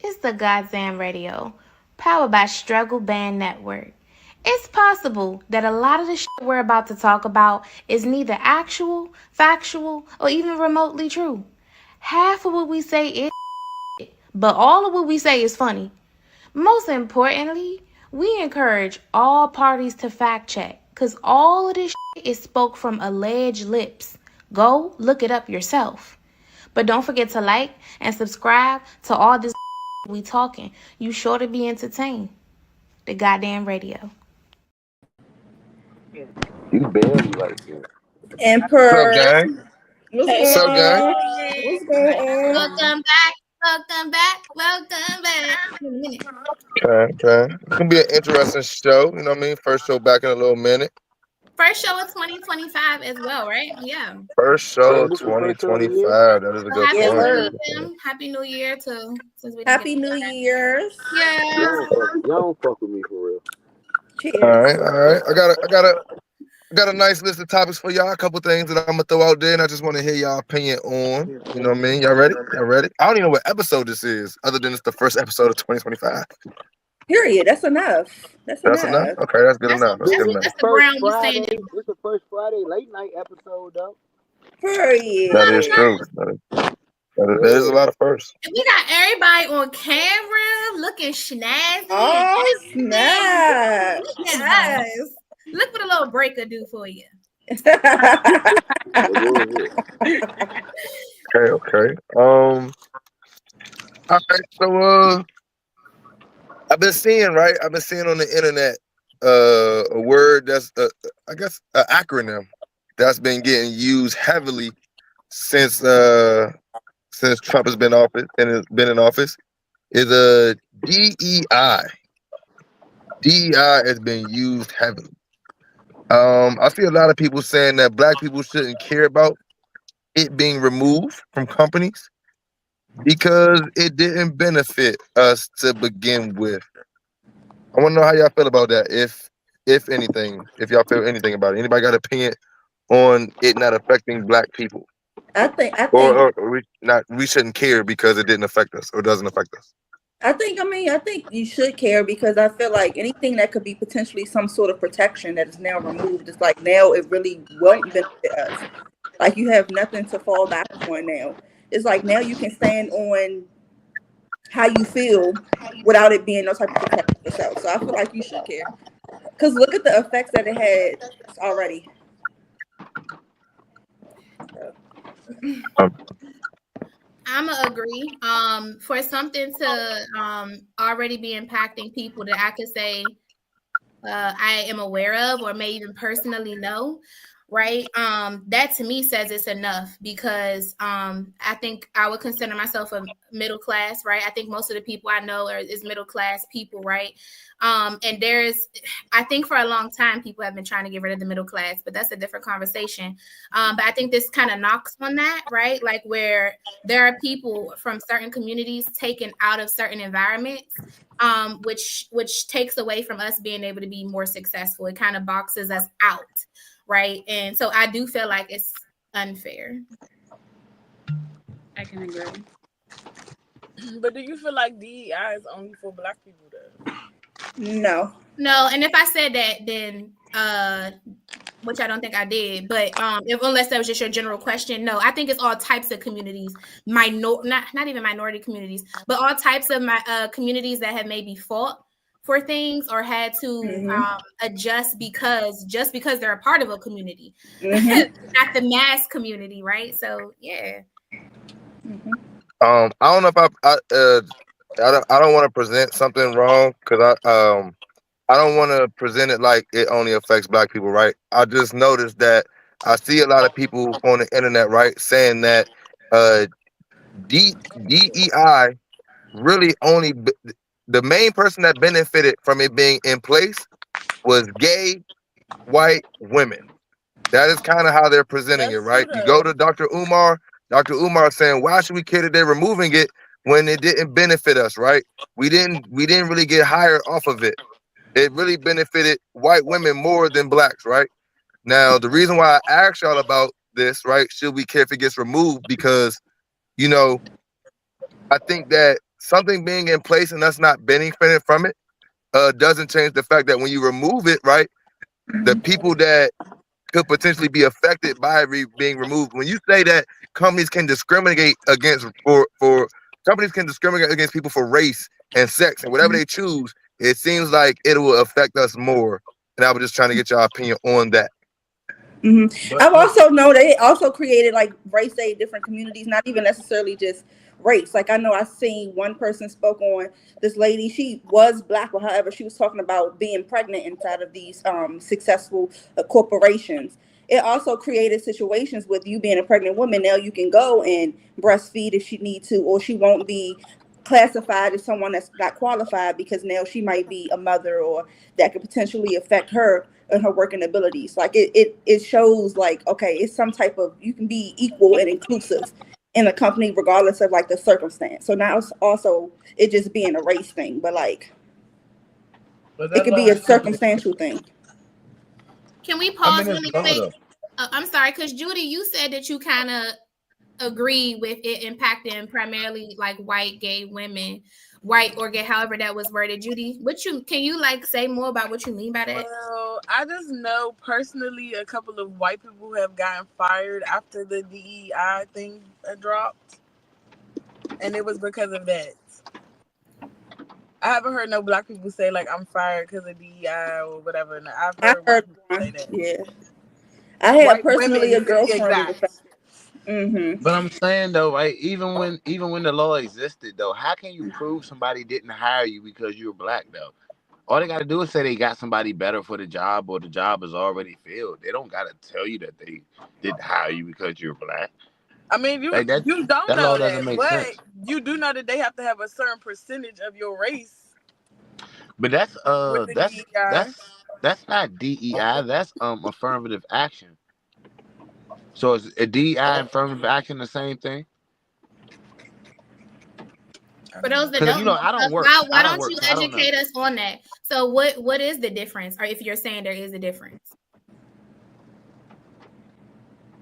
It's the Goddamn Radio, powered by Struggle Band Network. It's possible that a lot of the shit we're about to talk about is neither actual, factual, or even remotely true. Half of what we say is shit, but all of what we say is funny. Most importantly, we encourage all parties to fact check, because all of this shit is spoke from alleged lips. Go look it up yourself. But don't forget to like and subscribe to all this we talking. You sure to be entertained. The Goddamn Radio. You barely like it. What's up, Emperor. gang? What's What's going up, gang? on? What's going on? Welcome back. Welcome back. Welcome back. In a minute. Okay. It's gonna be an interesting show. You know what I mean? First show back in a little minute. First show of 2025 as well, right? Yeah. First show of This the first show of the year? 2025. That is a So good happy Yes, point. sir. New Year. Happy New Year to since we didn't Happy get New Year's. Yes. Y'all don't fuck with me for real. All Cheers. right. I got a nice list of topics for y'all. A couple things that I'm gonna throw out there, and I just want to hear y'all opinion on. You know what I mean? Y'all ready? Y'all ready? I don't even know what episode this is, other than it's the first episode of 2025. Period. That's enough. That's enough. Okay, that's good enough. That's good enough. That's the ground we stand in. It's the first Friday late night episode though. Period. That is true. That is a lot of firsts. We got everybody on camera looking snazzy. Oh, snap. Look at us. Look what a little breaker do for you. Okay. All right. So I've been seeing on the internet a word that's I guess an acronym that's been getting used heavily since Trump has been in office is a DEI. DEI has been used heavily. I see a lot of people saying that black people shouldn't care about it being removed from companies because it didn't benefit us to begin with. I want to know how y'all feel about that. If anything, if y'all feel anything about it. Anybody got an opinion on it not affecting black people? I think Or we shouldn't care because it didn't affect us or doesn't affect us. I think you should care because I feel like anything that could be potentially some sort of protection that is now removed, it's like now it really won't benefit us. Like you have nothing to fall back on now. It's like now you can stand on how you feel without it being no type of protection yourself. So I feel like you should care. Because look at the effects that it had already. I'ma agree. For something to already be impacting people that I could say I am aware of or may even personally know, right? That to me says it's enough because I think I would consider myself a middle class, right? I think most of the people I know is middle class people, right? And I think for a long time people have been trying to get rid of the middle class, but that's a different conversation. But I think this kind of knocks on that, right? Like where there are people from certain communities taken out of certain environments, which takes away from us being able to be more successful. It kind of boxes us out. Right. And so I do feel like it's unfair. I can agree. But do you feel like DEI is only for black people though? No. And if I said that, then which I don't think I did, but unless that was just your general question, no, I think it's all types of communities, not even minority communities, but all types of communities that have maybe fought for things or had to adjust because they're a part of a community, not the mass community, right? So yeah. I don't know if I don't want to present something wrong because I don't want to present it like it only affects black people, right? I just noticed that I see a lot of people on the internet, right, saying that DEI really only the main person that benefited from it being in place was gay white women. That is kind of how they're presenting it, right? You go to Dr. Umar saying, why should we care that they're removing it when it didn't benefit us, right? We didn't really get hired off of it. It really benefited white women more than blacks, right? Now, the reason why I asked y'all about this, right, should we care if it gets removed? Because, I think that something being in place and us not benefiting from it doesn't change the fact that when you remove it, right, the people that could potentially be affected by being removed. When you say that companies can discriminate against for companies can discriminate against people for race and sex and whatever they choose, it seems like it will affect us more. And I was just trying to get your opinion on that. I've also know they also created like race aid different communities, not even necessarily just race. Like I know I seen one person spoke on this lady. She was black, or however, she was talking about being pregnant inside of these successful corporations. It also created situations with you being a pregnant woman. Now you can go and breastfeed if she need to, or she won't be classified as someone that's not qualified because now she might be a mother, or that could potentially affect her and her working abilities. Like it shows like, okay, it's some type of, you can be equal and inclusive in a company regardless of like the circumstance. So now it's also it just being a race thing, but like it could be a circumstantial thing. Can we pause really quick? I'm sorry, because Judy, you said that you kind of agree with it impacting primarily like white gay women, white or gay, however that was worded. Judy, can you like say more about what you mean by that? Well, I just know personally a couple of white people have gotten fired after the DEI thing dropped, and it was because of that. I haven't heard no black people say like I'm fired because of DEI or whatever. And I've heard white people say that. Yeah, I had personally a girlfriend. But I'm saying though, right? Even when the law existed, though, how can you prove somebody didn't hire you because you're black, though? All they got to do is say they got somebody better for the job, or the job is already filled. They don't got to tell you that they didn't hire you because you're black. I mean, you don't know that, but you do know that they have to have a certain percentage of your race. But that's not DEI. That's affirmative action. So is a DEI and affirmative action the same thing? For those that don't know, I don't work. Why don't you educate us on that? So what is the difference? Or if you're saying there is a difference?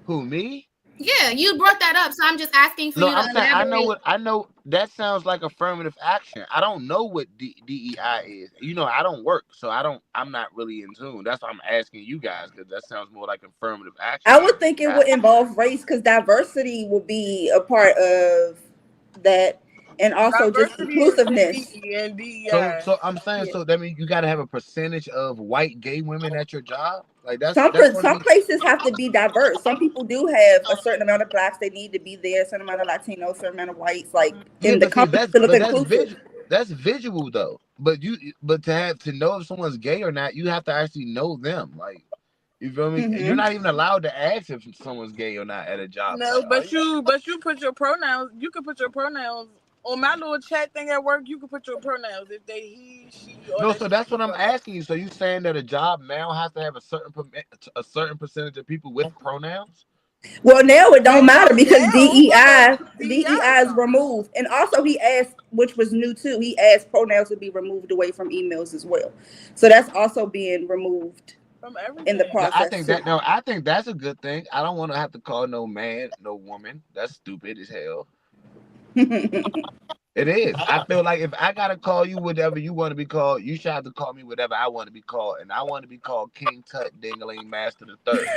Who, me? Yeah, you brought that up, so I'm just asking for you to elaborate. I know that sounds like affirmative action. I don't know what DEI is. I don't work, so I'm not really in tune. That's why I'm asking you guys, because that sounds more like affirmative action. I would think it would involve race, because diversity will be a part of that, and also just inclusiveness. So I'm saying, so that means you got to have a percentage of white gay women at your job. Like some places have to be diverse. Some people do have a certain amount of blacks. They need to be there. A certain amount of Latinos, a certain amount of whites. Like in the company to look inclusive. That's visual though. But to know if someone's gay or not, you have to actually know them. Like, you feel me? You're not even allowed to ask if someone's gay or not at a job. No, but you put your pronouns. You can put your pronouns. On my little chat thing at work, you can put your pronouns if they, he, she. No, so that's what I'm asking you. So you saying that a job now has to have a certain percentage of people with pronouns? Well, now it don't matter because DEI is removed, and also he asked, which was new too. He asked pronouns to be removed away from emails as well. So that's also being removed from everything in the process. I think that's a good thing. I don't want to have to call no man, no woman. That's stupid as hell. It is. I feel like if I gotta call you whatever you want to be called, you should have to call me whatever I want to be called, and I want to be called King Tut Dingaling Master the Third.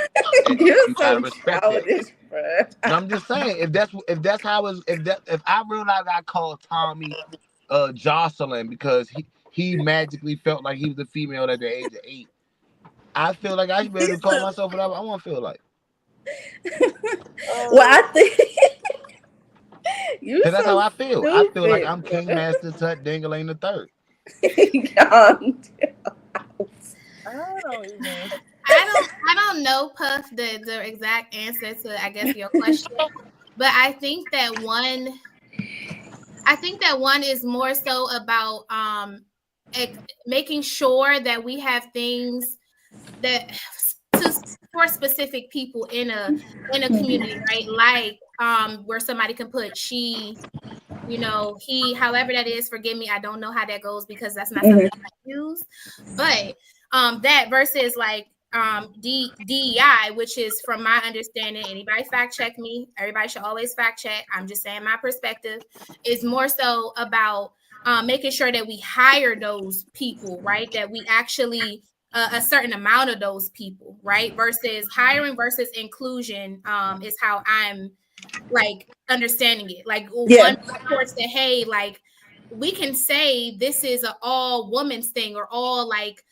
You gotta respect it. And I'm just saying, if that's how it's, if I realize I called Tommy Jocelyn because he magically felt like he was a female at the age of 8, I feel like I should be able to call myself whatever I want to feel like. Well, I think. That's how I feel. I feel like I'm King Master Tut Dingaling the Third. I don't know, Puff, the exact answer to, I guess, your question, but I think that one is more so about making sure that we have things that for specific people in a community, right? Like where somebody can put she, he, however that is. Forgive me, I don't know how that goes because that's not something I use. But that versus like DEI, which is, from my understanding, anybody fact check me, everybody should always fact check, I'm just saying my perspective, is more so about making sure that we hire those people, right? That we actually a certain amount of those people, right? Versus hiring versus inclusion is how I'm like understanding it. Like one supports that, hey, like we can say this is an all women's thing or all like,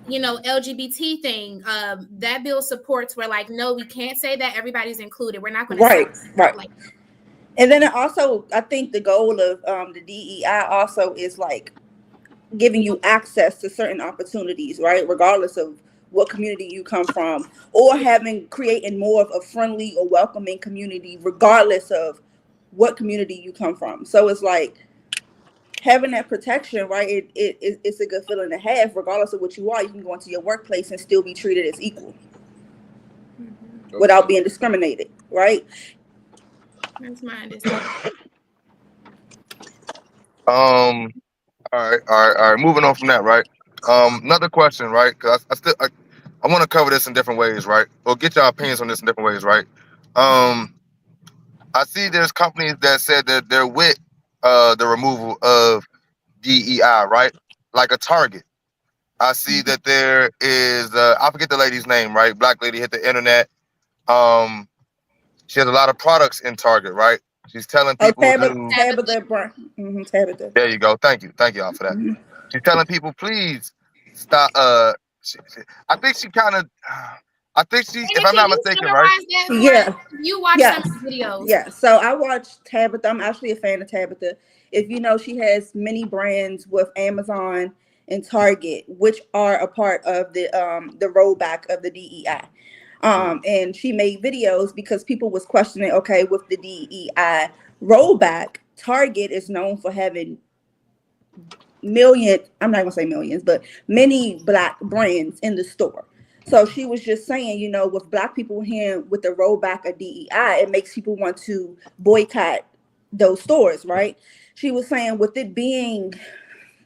you know, LGBT thing. That bill supports where like, no, we can't say that, everybody's included. We're not going to right. like. And then also, I think the goal of the DEI also is like giving you access to certain opportunities, right? Regardless of what community you come from, or creating more of a friendly or welcoming community, regardless of what community you come from. So it's like having that protection, right? It's a good feeling to have, regardless of what you are. You can go into your workplace and still be treated as equal without being discriminated, right? That's my understanding. All right. Moving on from that, right? Another question, right? Because I want to cover this in different ways, right? Or get your opinions on this in different ways, right? I see there's companies that said that they're with the removal of DEI, right? Like a Target. I see that there is I forget the lady's name, right? Black lady hit the internet. She has a lot of products in Target, right? She's telling people Tabitha. There you go. Thank you all for that. Mm-hmm. She's telling people, please stop. I think she kind of. I think she, if I'm not mistaken, right? You watch some videos. Yeah. So I watched Tabitha. I'm actually a fan of Tabitha. If you know, she has many brands with Amazon and Target, which are a part of the rollback of the DEI. And she made videos because people was questioning, okay, with the DEI rollback, Target is known for having I'm not gonna say millions, but many Black brands in the store. So she was just saying, you know, with Black people here with the rollback of DEI, it makes people want to boycott those stores, right? She was saying with it being,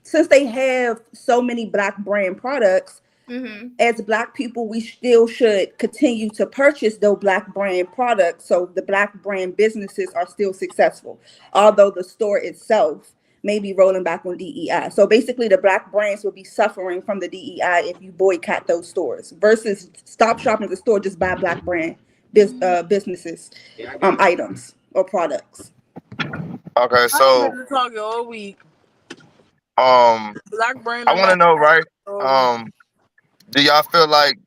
since they have so many Black brand products, as Black people, we still should continue to purchase those Black brand products so the Black brand businesses are still successful, although the store itself may be rolling back on DEI. So basically, the Black brands will be suffering from the DEI if you boycott those stores versus stop shopping at the store, just buy Black brand businesses, items or products. Okay, so I've been talking all week. Black brand. I want to know, right? Do y'all feel like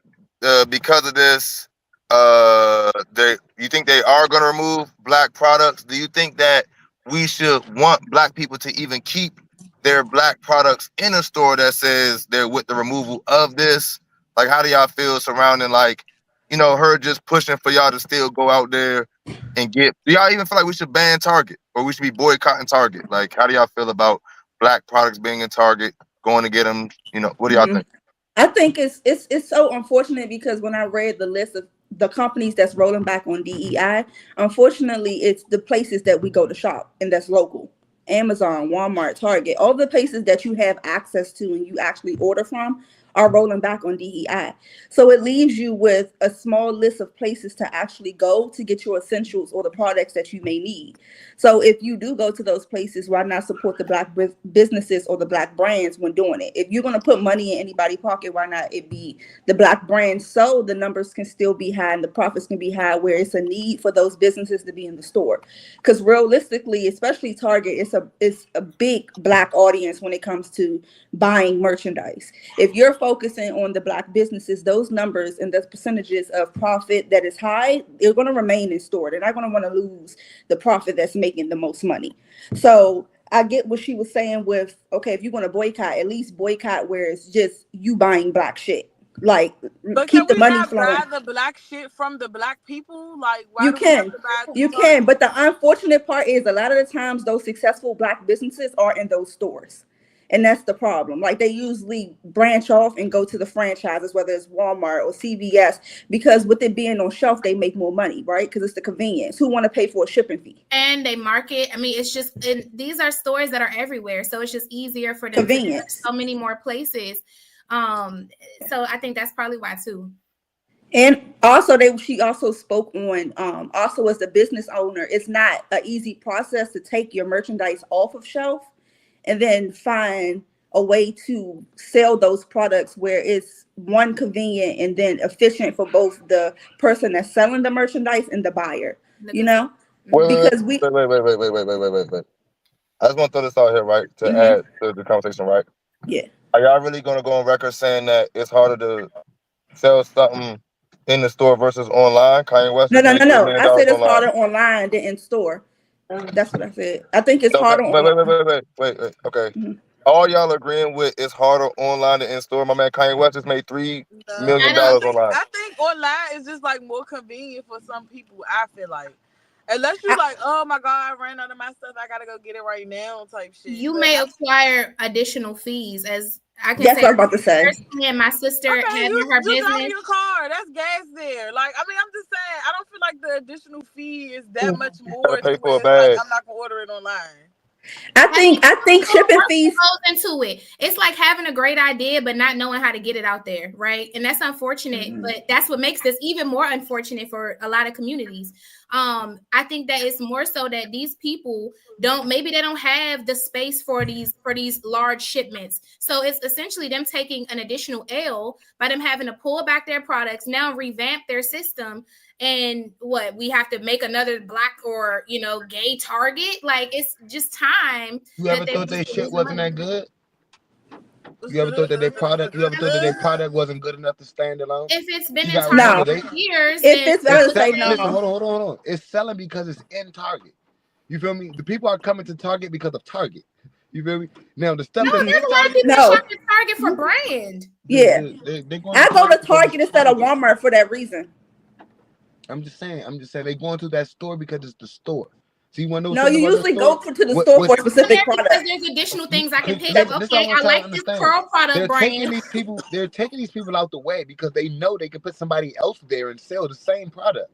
because of this, you think they are going to remove Black products? Do you think that we should want Black people to even keep their Black products in a store that says they're with the removal of this? Like, how do y'all feel surrounding, like, you know, her just pushing for y'all to still go out there and get? Do y'all even feel like we should ban Target or we should be boycotting Target? Like, how do y'all feel about Black products being in Target, going to get them? You know, what do y'all think? I think it's so unfortunate because when I read the list of the companies that's rolling back on DEI, unfortunately, it's the places that we go to shop and that's local. Amazon, Walmart, Target, all the places that you have access to and you actually order from are rolling back on DEI. So it leaves you with a small list of places to actually go to get your essentials or the products that you may need. So if you do go to those places, why not support the Black businesses or the Black brands when doing it? If you're going to put money in anybody's pocket, why not it be the Black brands so the numbers can still be high and the profits can be high where it's a need for those businesses to be in the store? Because realistically, especially Target, it's a big Black audience when it comes to buying merchandise. If you're focusing on the Black businesses, those numbers and those percentages of profit that is high, they're going to remain in store. They're not going to want to lose the profit that's making the most money. So I get what she was saying with, okay, if you're going to boycott, at least boycott where it's just you buying Black shit. Like, but keep the money flowing. flowing. Buy the Black shit from the Black people? Like, why you can, but the unfortunate part is a lot of the times those successful Black businesses are in those stores. And that's the problem. Like, they usually branch off and go to the franchises, whether it's Walmart or CVS, because with it being on shelf, they make more money, right? Because it's the convenience. Who want to pay for a shipping fee? And they market. I mean, it's just, these are stores that are everywhere. So it's just easier for them convenience. To so many more places. So I think that's probably why too. And also she also spoke on also as a business owner, it's not an easy process to take your merchandise off of shelf and then find a way to sell those products where it's one convenient and then efficient for both the person that's selling the merchandise and the buyer. You know, because Wait. I just want to throw this out here, right, to add to the conversation, right? Yeah. Are y'all really going to go on record saying that it's harder to sell something in the store versus online? Kanye West No, just no, made no, $3 no. million I said it's online. harder online than in store. That's what I said. I think it's Okay, harder online. wait. Okay. All y'all agreeing with it's harder online than in store? My man Kanye West just made $3 million online. I think online is just like more convenient for some people. I feel like, unless you like, oh my god, I ran out of my stuff, I gotta go get it right now, type shit. You may acquire additional fees, as I can That's say. what I'm about to say. Personally, and my sister having you her drive business. your car, that's gas there. Like, I mean, I'm just saying, I don't feel like the additional fee is that much more Gotta pay to for a where it's like bag. I'm not gonna order it online. I think shipping fees goes into it. It's like having a great idea but not knowing how to get it out there, right? And that's unfortunate, but that's what makes this even more unfortunate for a lot of communities. I think that it's more so that these people maybe they don't have the space for these large shipments. So it's essentially them taking an additional L by them having to pull back their products, now revamp their system. And what, we have to make another black or gay Target? Like, it's just time. You ever thought their shit wasn't that good? You ever thought that their product wasn't good enough to stand alone? If it's been in Target for years, hold on. It's selling because it's in Target. You feel me? The people are coming to Target because of Target. You feel me? Now the stuff there's a lot of people shop at Target for brand. Yeah, I go to Target instead of Walmart for that reason. I'm just saying they going to that store because it's the store. So you want to know? No, you usually go to the store for a specific product. Because there's additional things I can pick up. Okay, I like this curl product brand. They're taking these people out the way because they know they can put somebody else there and sell the same product.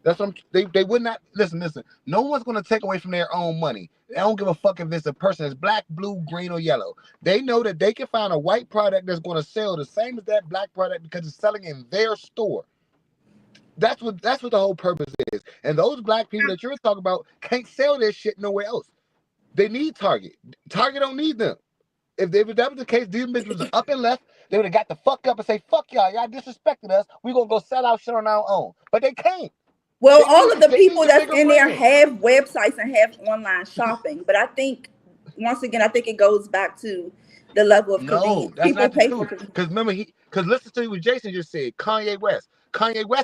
That's what they would not listen. No one's gonna take away from their own money. They don't give a fuck if it's a person that's black, blue, green, or yellow. They know that they can find a white product that's gonna sell the same as that black product because it's selling in their store. That's what the whole purpose is. And those black people that you're talking about can't sell their shit nowhere else. They need Target. Target don't need them. If that was the case, these bitches was up and left, they would have got the fuck up and say, fuck y'all disrespected us. We're gonna go sell our shit on our own. But they can't. Well, all of the people that's in there have websites and have online shopping. But I think, once again, it goes back to the level of convenience. That's people not pay true. for Because remember, listen to what Jason just said. Kanye West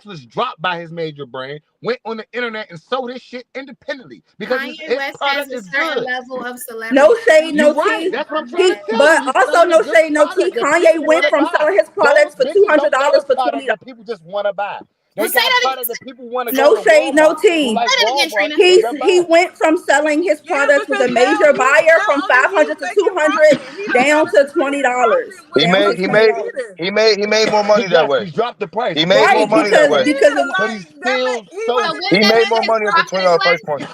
was dropped by his major brand, went on the internet and sold his shit independently because his West product has a is certain good. level of celebrity. No shade, no tea. Right. That's what I'm trying to tell you. But also no shade, no tea. Kanye went from selling his products for $200 for $20. That people just want to buy. They got products that people want to go to shade, no tea. Like he went from selling his products with a major buyer from $500 to $200 down to $20. He made more money that way. He dropped the price. He made more money that way. He made more money at the $20 price point.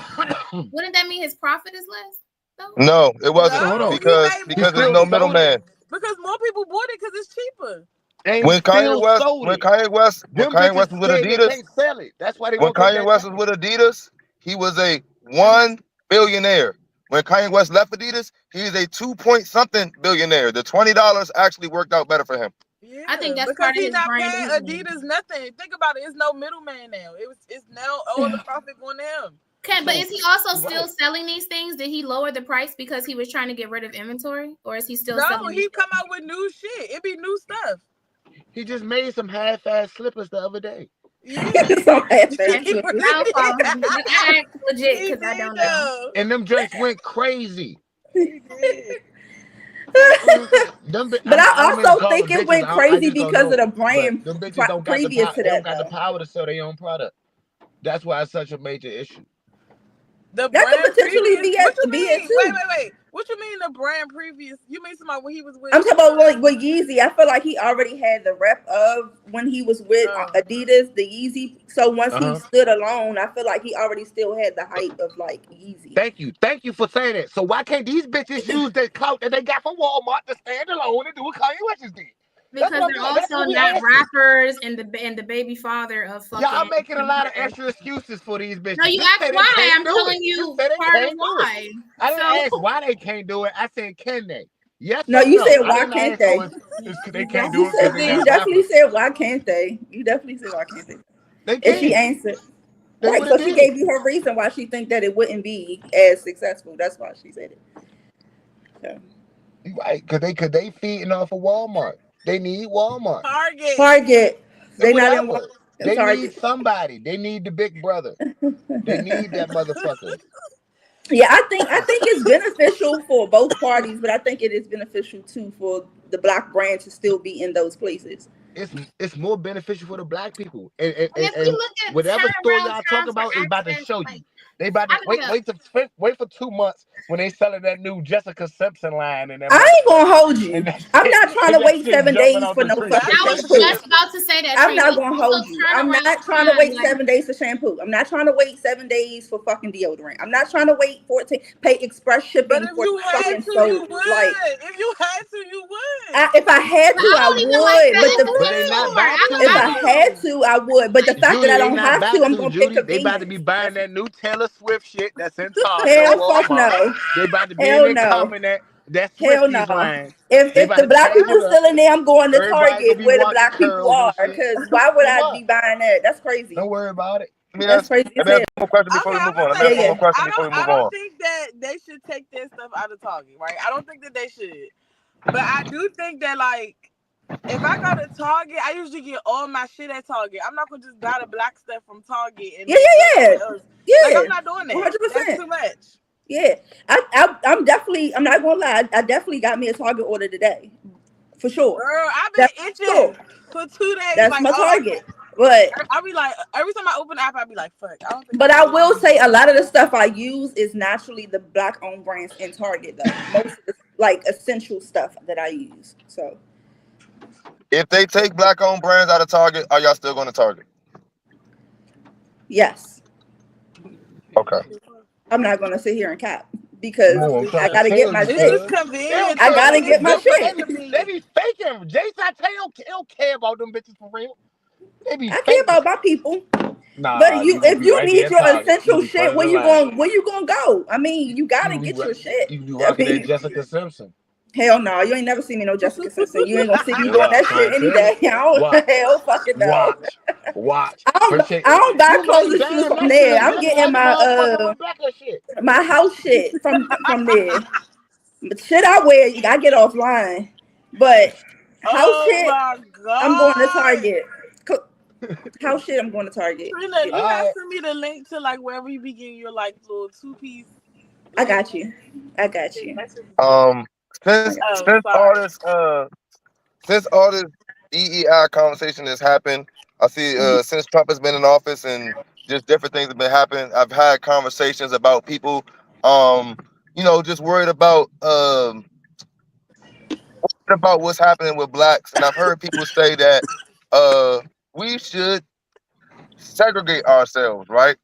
Wouldn't that mean his profit is less? No, it wasn't because there's no middleman. Because more people bought it because it's cheaper. When Kanye West was with Adidas, that's why when Kanye West was with Adidas, he was a $1 billionaire. When Kanye West left Adidas, he's a 2-point-something billionaire. The $20 actually worked out better for him. Yeah, I think that's because part of he's his not brand. paying Adidas nothing. Think about it. It's no middleman now. It's now all the profit going to him. Okay, but is he also still selling these things? Did he lower the price because he was trying to get rid of inventory, or is he still selling? No, he come out with new shit. It be new stuff. He just made some half-ass slippers the other day. Yeah. Some half-ass slippers. I legit because I don't know. And them drinks went crazy. But I also think it went crazy because of the brand previous to that. They don't got the power to sell their own product. That's why it's such a major issue. The that brand could potentially be it too. Wait. What you mean the brand previous? You mean somebody when he was with? I'm talking about with Yeezy. I feel like he already had the rep of when he was with Adidas, the Yeezy. So once he stood alone, I feel like he already still had the hype of like Yeezy. Thank you for saying that. So why can't these bitches use that clout that they got from Walmart to stand alone and do what Kanye West did? Because they're also not rappers and the baby father of fucking. Y'all making a lot of extra excuses for these bitches. No, you asked why. I'm telling you part of why. I didn't ask why they can't do it. I said, can they? Yes. No, or you no? said why can't they? They can't do it because they You not definitely rappers. said why can't they? You definitely said why can't they? They And she can. answered. Right, so she gave you her reason why she think that it wouldn't be as successful. That's why she said it. So. Right, because they feeding off of Walmart. They need Walmart. Target. They not in Whatever. in They Target. need somebody. They need the big brother. They need that motherfucker. Yeah, I think it's beneficial for both parties, but I think it is beneficial too for the Black brand to still be in those places. It's more beneficial for the Black people. And if we look at whatever story y'all turnaround talk times for about is about to accidents, show like, you. They about to wait for 2 months when they selling that new Jessica Simpson line and that I ain't gonna hold you. I'm not trying to wait 7 days for no fucking I was shampoo. just about to say that. I'm not gonna hold you. I'm not trying to wait 7 days for shampoo. I'm not trying to wait 7 days for fucking deodorant. I'm not trying to wait 14 pay express shipping for fucking soap. Like, if you had to, you would. if I had to, I would. But they not about to. if I had to, I would. But the fact that I don't have to, I'm gonna pick They about to be convenience. buying that new Taylor Swift shit that's in Target. Hell fuck no. They about to be Hell in there no. coming that Hell Swifties no. line. If They about the to Black change people it up. still in there, I'm going to Everybody Target gonna be where the walking Black people curls and are. shit. Because why would So I what? be buying that? That's crazy. Don't worry about it. That's crazy as hell. One more question before we move on. Let me ask one more question before we move I on. don't think that they should take their stuff out of Target, right? I don't think that they should. But I do think that, like, if I go to Target, I usually get all my shit at Target. I'm not gonna just buy the Black stuff from Target and Yeah. Like, I'm not doing that. 100%. That's too much. Yeah, I'm definitely. I'm not gonna lie. I definitely got me a Target order today, for sure. Girl, I've been itching for 2 days. That's like, my Target. But I'll be like, every time I open the app, I'll be like, fuck. But I will say a lot of the stuff I use is naturally the Black owned brands in Target though. Most of the, like, essential stuff that I use. So if they take Black owned brands out of Target, are y'all still going to Target? yes. Okay. I'm not gonna sit here and cap because I gotta get my shit. Convenient. I gotta get my shit. They be faking. Jason, I tell you, they don't care about them bitches for real. They be I care about my people. Nah, but if you right need your essential shit, where you gonna go? I mean, you gotta get your shit. You be rocking that Jessica Simpson. Hell no, you ain't never seen me no Jessica Simpson. You ain't gonna see me doing that shit any day. Hell fucking no. Watch. I don't buy clothes and shoes from there. I'm getting my house shit from there. But shit I wear, I get offline. But house shit, I'm going to Target. House shit, I'm going to Target. Trina, you have to send me the link to, like, wherever you be getting your, like, little 2-piece. I got you. Since all this DEI conversation has happened, I see since Trump has been in office and just different things have been happening, I've had conversations about people just worried about what's happening with Blacks, and I've heard people say that we should segregate ourselves, right?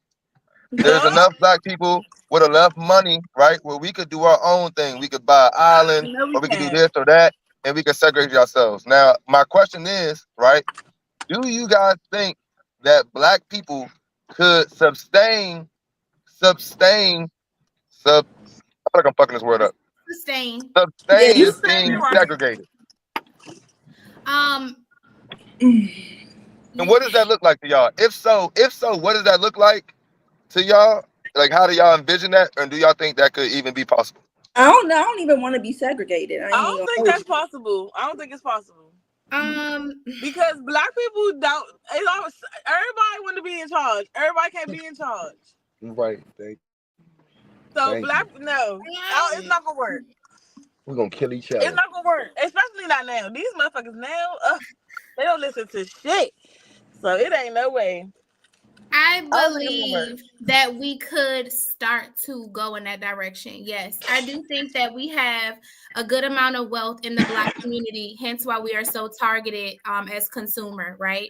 There's enough Black people with enough money, right, where we could do our own thing. We could buy an island, or we could do this or that, and we could segregate ourselves. Now, my question is, right, do you guys think that Black people could sustain, I feel like I'm fucking this word up. Sustain being segregated. And what does that look like to y'all? If so, what does that look like to y'all? Like, how do y'all envision that? And do y'all think that could even be possible? I don't know. I don't even want to be segregated. I don't think that's possible. I don't think it's possible. Because Black people don't. Everybody want to be in charge. Everybody can't be in charge. Right. So it's not gonna work. We're gonna kill each other. It's not gonna work, especially not now. These motherfuckers now, they don't listen to shit. So it ain't no way. I believe that we could start to go in that direction. Yes, I do think that we have a good amount of wealth in the Black community, hence why we are so targeted as consumer, right?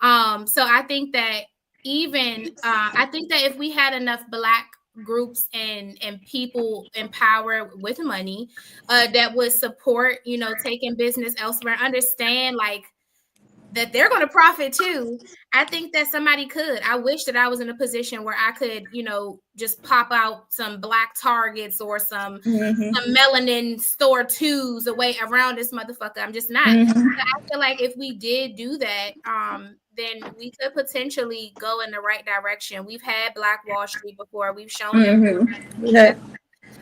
So I think that I think that if we had enough Black groups and people in power with money that would support, taking business elsewhere, understand like that they're going to profit too. I think that somebody could. I wish that I was in a position where I could, just pop out some black Targets or some melanin store twos away around this motherfucker. I'm just not. So I feel like if we did do that, then we could potentially go in the right direction. We've had Black Wall Street before. We've shown them.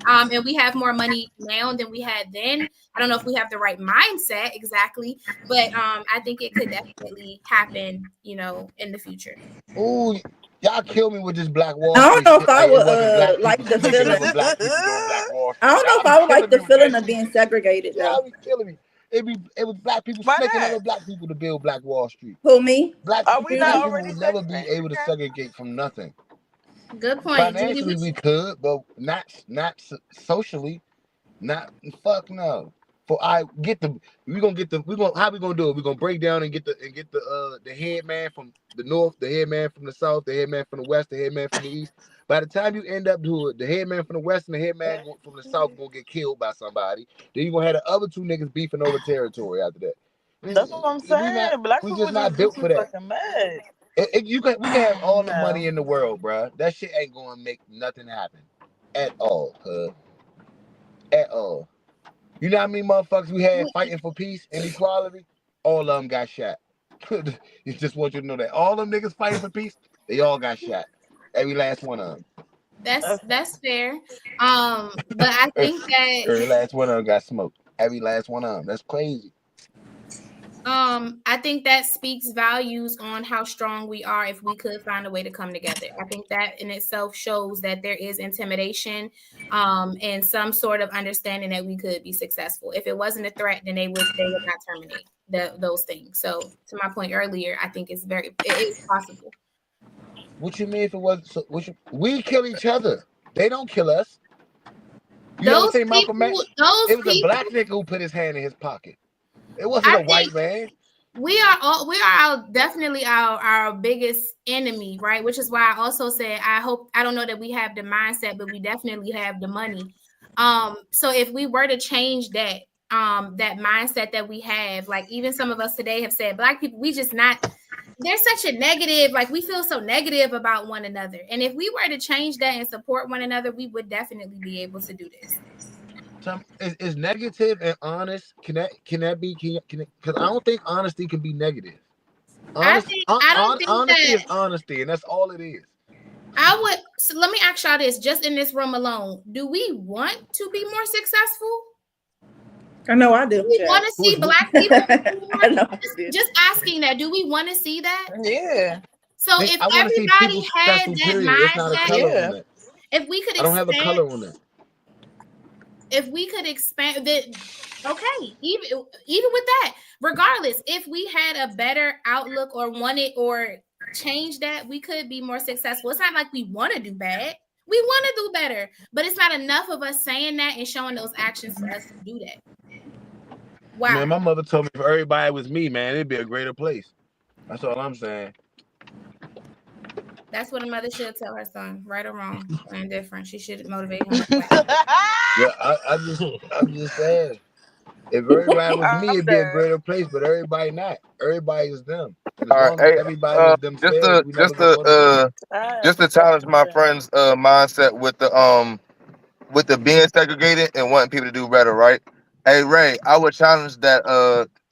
And we have more money now than we had then. I don't know if we have the right mindset exactly, but I think it could definitely happen, in the future. Ooh, y'all kill me with this Black Wall Street. I don't know if I would like the feeling. It was black people doing Black Wall Street. I don't know if I would like the feeling of being segregated. Y'all be killing me. It was black people snaking other black people to build Black Wall Street. Who, me? Black people would never be able to segregate from nothing. Good point. Financially, we could, but not socially. Not fuck no. For how we gonna do it? We're gonna break down and get the head man from the north, the head man from the south, the head man from the west, the head man from the east. By the time you end up doing it, the head man from the west and the head man from the south gonna get killed by somebody. Then you gonna have the other two niggas beefing over territory after that. That's what I'm saying. We just not built for that. We can have all the money in the world, bro. That shit ain't gonna make nothing happen at all, cuz. At all. You know how many motherfuckers we had fighting for peace and equality? All of them got shot. You just want you to know that all them niggas fighting for peace, they all got shot. Every last one of them. That's fair. But I think that every last one of them got smoked. Every last one of them. That's crazy. I think that speaks volumes on how strong we are if we could find a way to come together. I think that in itself shows that there is intimidation and some sort of understanding that we could be successful. If it wasn't a threat, then they would not terminate those things. So to my point earlier, I think it is possible. What you mean if it wasn't? We kill each other. They don't kill us. You know what I'm saying, Malcolm X? It was a black nigga who put his hand in his pocket. It wasn't a white man. We are definitely our biggest enemy, right? Which is why I also said I don't know that we have the mindset, but we definitely have the money. So if we were to change that mindset that we have, like even some of us today have said, black people, there's such a negative, like we feel so negative about one another. And if we were to change that and support one another, we would definitely be able to do this. Is negative and honest? Can that be? Because I don't think honesty can be negative. Honesty is honesty, and that's all it is. So let me ask y'all this: just in this room alone, do we want to be more successful? I know I do. Do we want to see black people? Just asking that. Do we want to see that? Yeah. So if everybody had that mindset, if we could, I don't have a color on that. If we could expand that, okay, even with that, regardless, if we had a better outlook or wanted or change that, we could be more successful. It's not like we want to do bad. We want to do better, but it's not enough of us saying that and showing those actions for us to do that. Wow. Man, my mother told me if everybody was me, man, it'd be a greater place. That's all I'm saying. That's what a mother should tell her son, right or wrong, or indifferent. She should motivate him. Yeah, I'm just saying. If everybody was me, it'd be a greater place, but everybody not. Everybody is them. All right, everybody is themselves. Just to challenge my friend's mindset with the being segregated and wanting people to do better, right? Hey Ray, I would challenge that.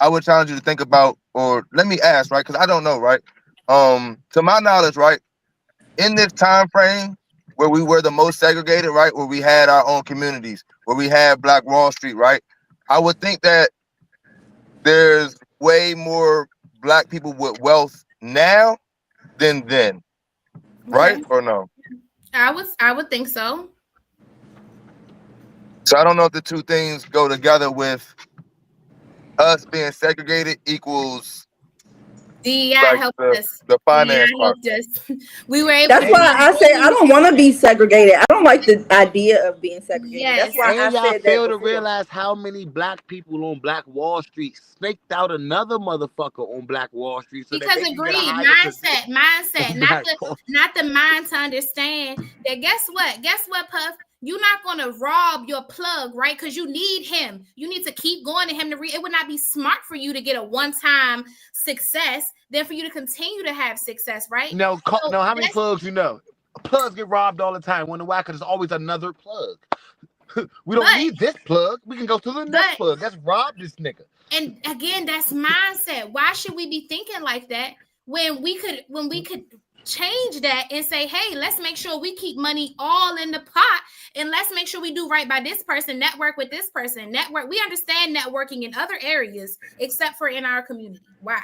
I would challenge you to think about, or let me ask, right? Because I don't know, right? To my knowledge, right, in this time frame where we were the most segregated, right, where we had our own communities, where we had Black Wall Street, right, I would think that there's way more black people with wealth now than then, right? Okay. Or no? I would think so. So I don't know if the two things go together with us being segregated equals DEI helped us. The finance part. We were able. That's why I say I don't want to be segregated. I don't like the idea of being segregated. Yes. That's why and I y'all said fail that to before. realize how many black people on Black Wall Street snaked out another motherfucker on Black Wall Street so Because that they agreed, can get a higher mindset, Black not the mind to understand that. Guess what, Puff? You're not gonna rob your plug, right? Because you need him. You need to keep going to him to it would not be smart for you to get a one-time success than for you to continue to have success, right? No, how many plugs you know? Plugs get robbed all the time. Wonder why? Because there's always another plug. We don't need this plug. We can go to the next plug. Let's rob this nigga. And again, that's mindset. Why should we be thinking like that when we could change that and say, hey, let's make sure we keep money all in the pot, and let's make sure we do right by this person, network with this person, network. We understand networking in other areas except for in our community. Why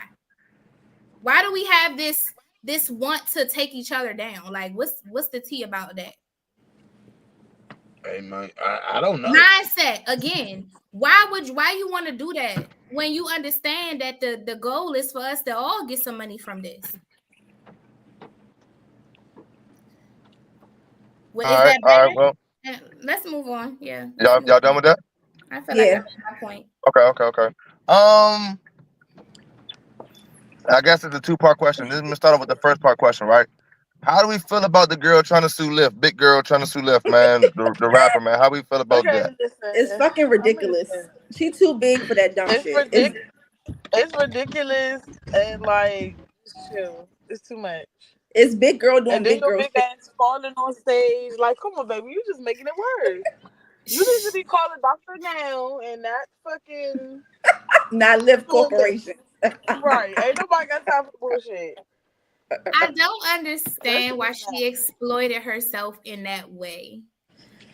do we have this want to take each other down? Like, what's the tea about that? Hey man, I don't know. Mindset again. Why you want to do that when you understand that the goal is for us to all get some money from this? Well, is that better? Well, let's move on. Yeah. Y'all done with that? I feel like I made my point. Okay. I guess it's a two-part question. Let me start off with the first part question, right? How do we feel about the girl trying to sue Lyft? Big girl trying to sue Lyft, man. the rapper, man. How we feel about that? It's fucking ridiculous. She too big for that dumb shit. It's ridiculous and like, it's too much. It's big girl doing and then big girl big ass falling on stage. Like, come on, baby, you just making it worse. You need to be calling Dr. Now and not fucking not Lyft Corporation. Right. Ain't nobody got time for bullshit. I don't understand why she exploited herself in that way.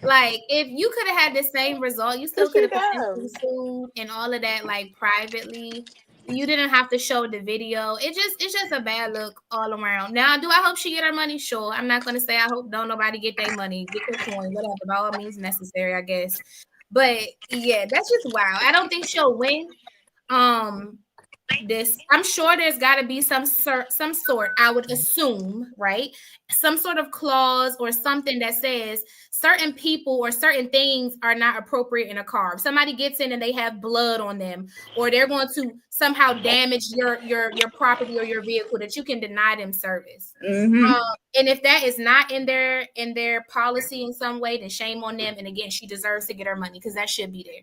Like, if you could have had the same result, you still could have potentially sued and all of that, like, privately. You didn't have to show the video. It's just a bad look all around. Now, do I hope she get her money? Sure. I'm not gonna say I hope don't nobody get their money, get your coin, whatever. By all means necessary, I guess. But yeah, that's just wild. I don't think she'll win. I'm sure there's got to be some sort, I would assume, right? Some sort of clause or something that says certain people or certain things are not appropriate in a car. If somebody gets in and they have blood on them, or they're going to somehow damage your property or your vehicle, that you can deny them service. Mm-hmm. And if that is not in their policy in some way, then shame on them. And again, she deserves to get her money because that should be there.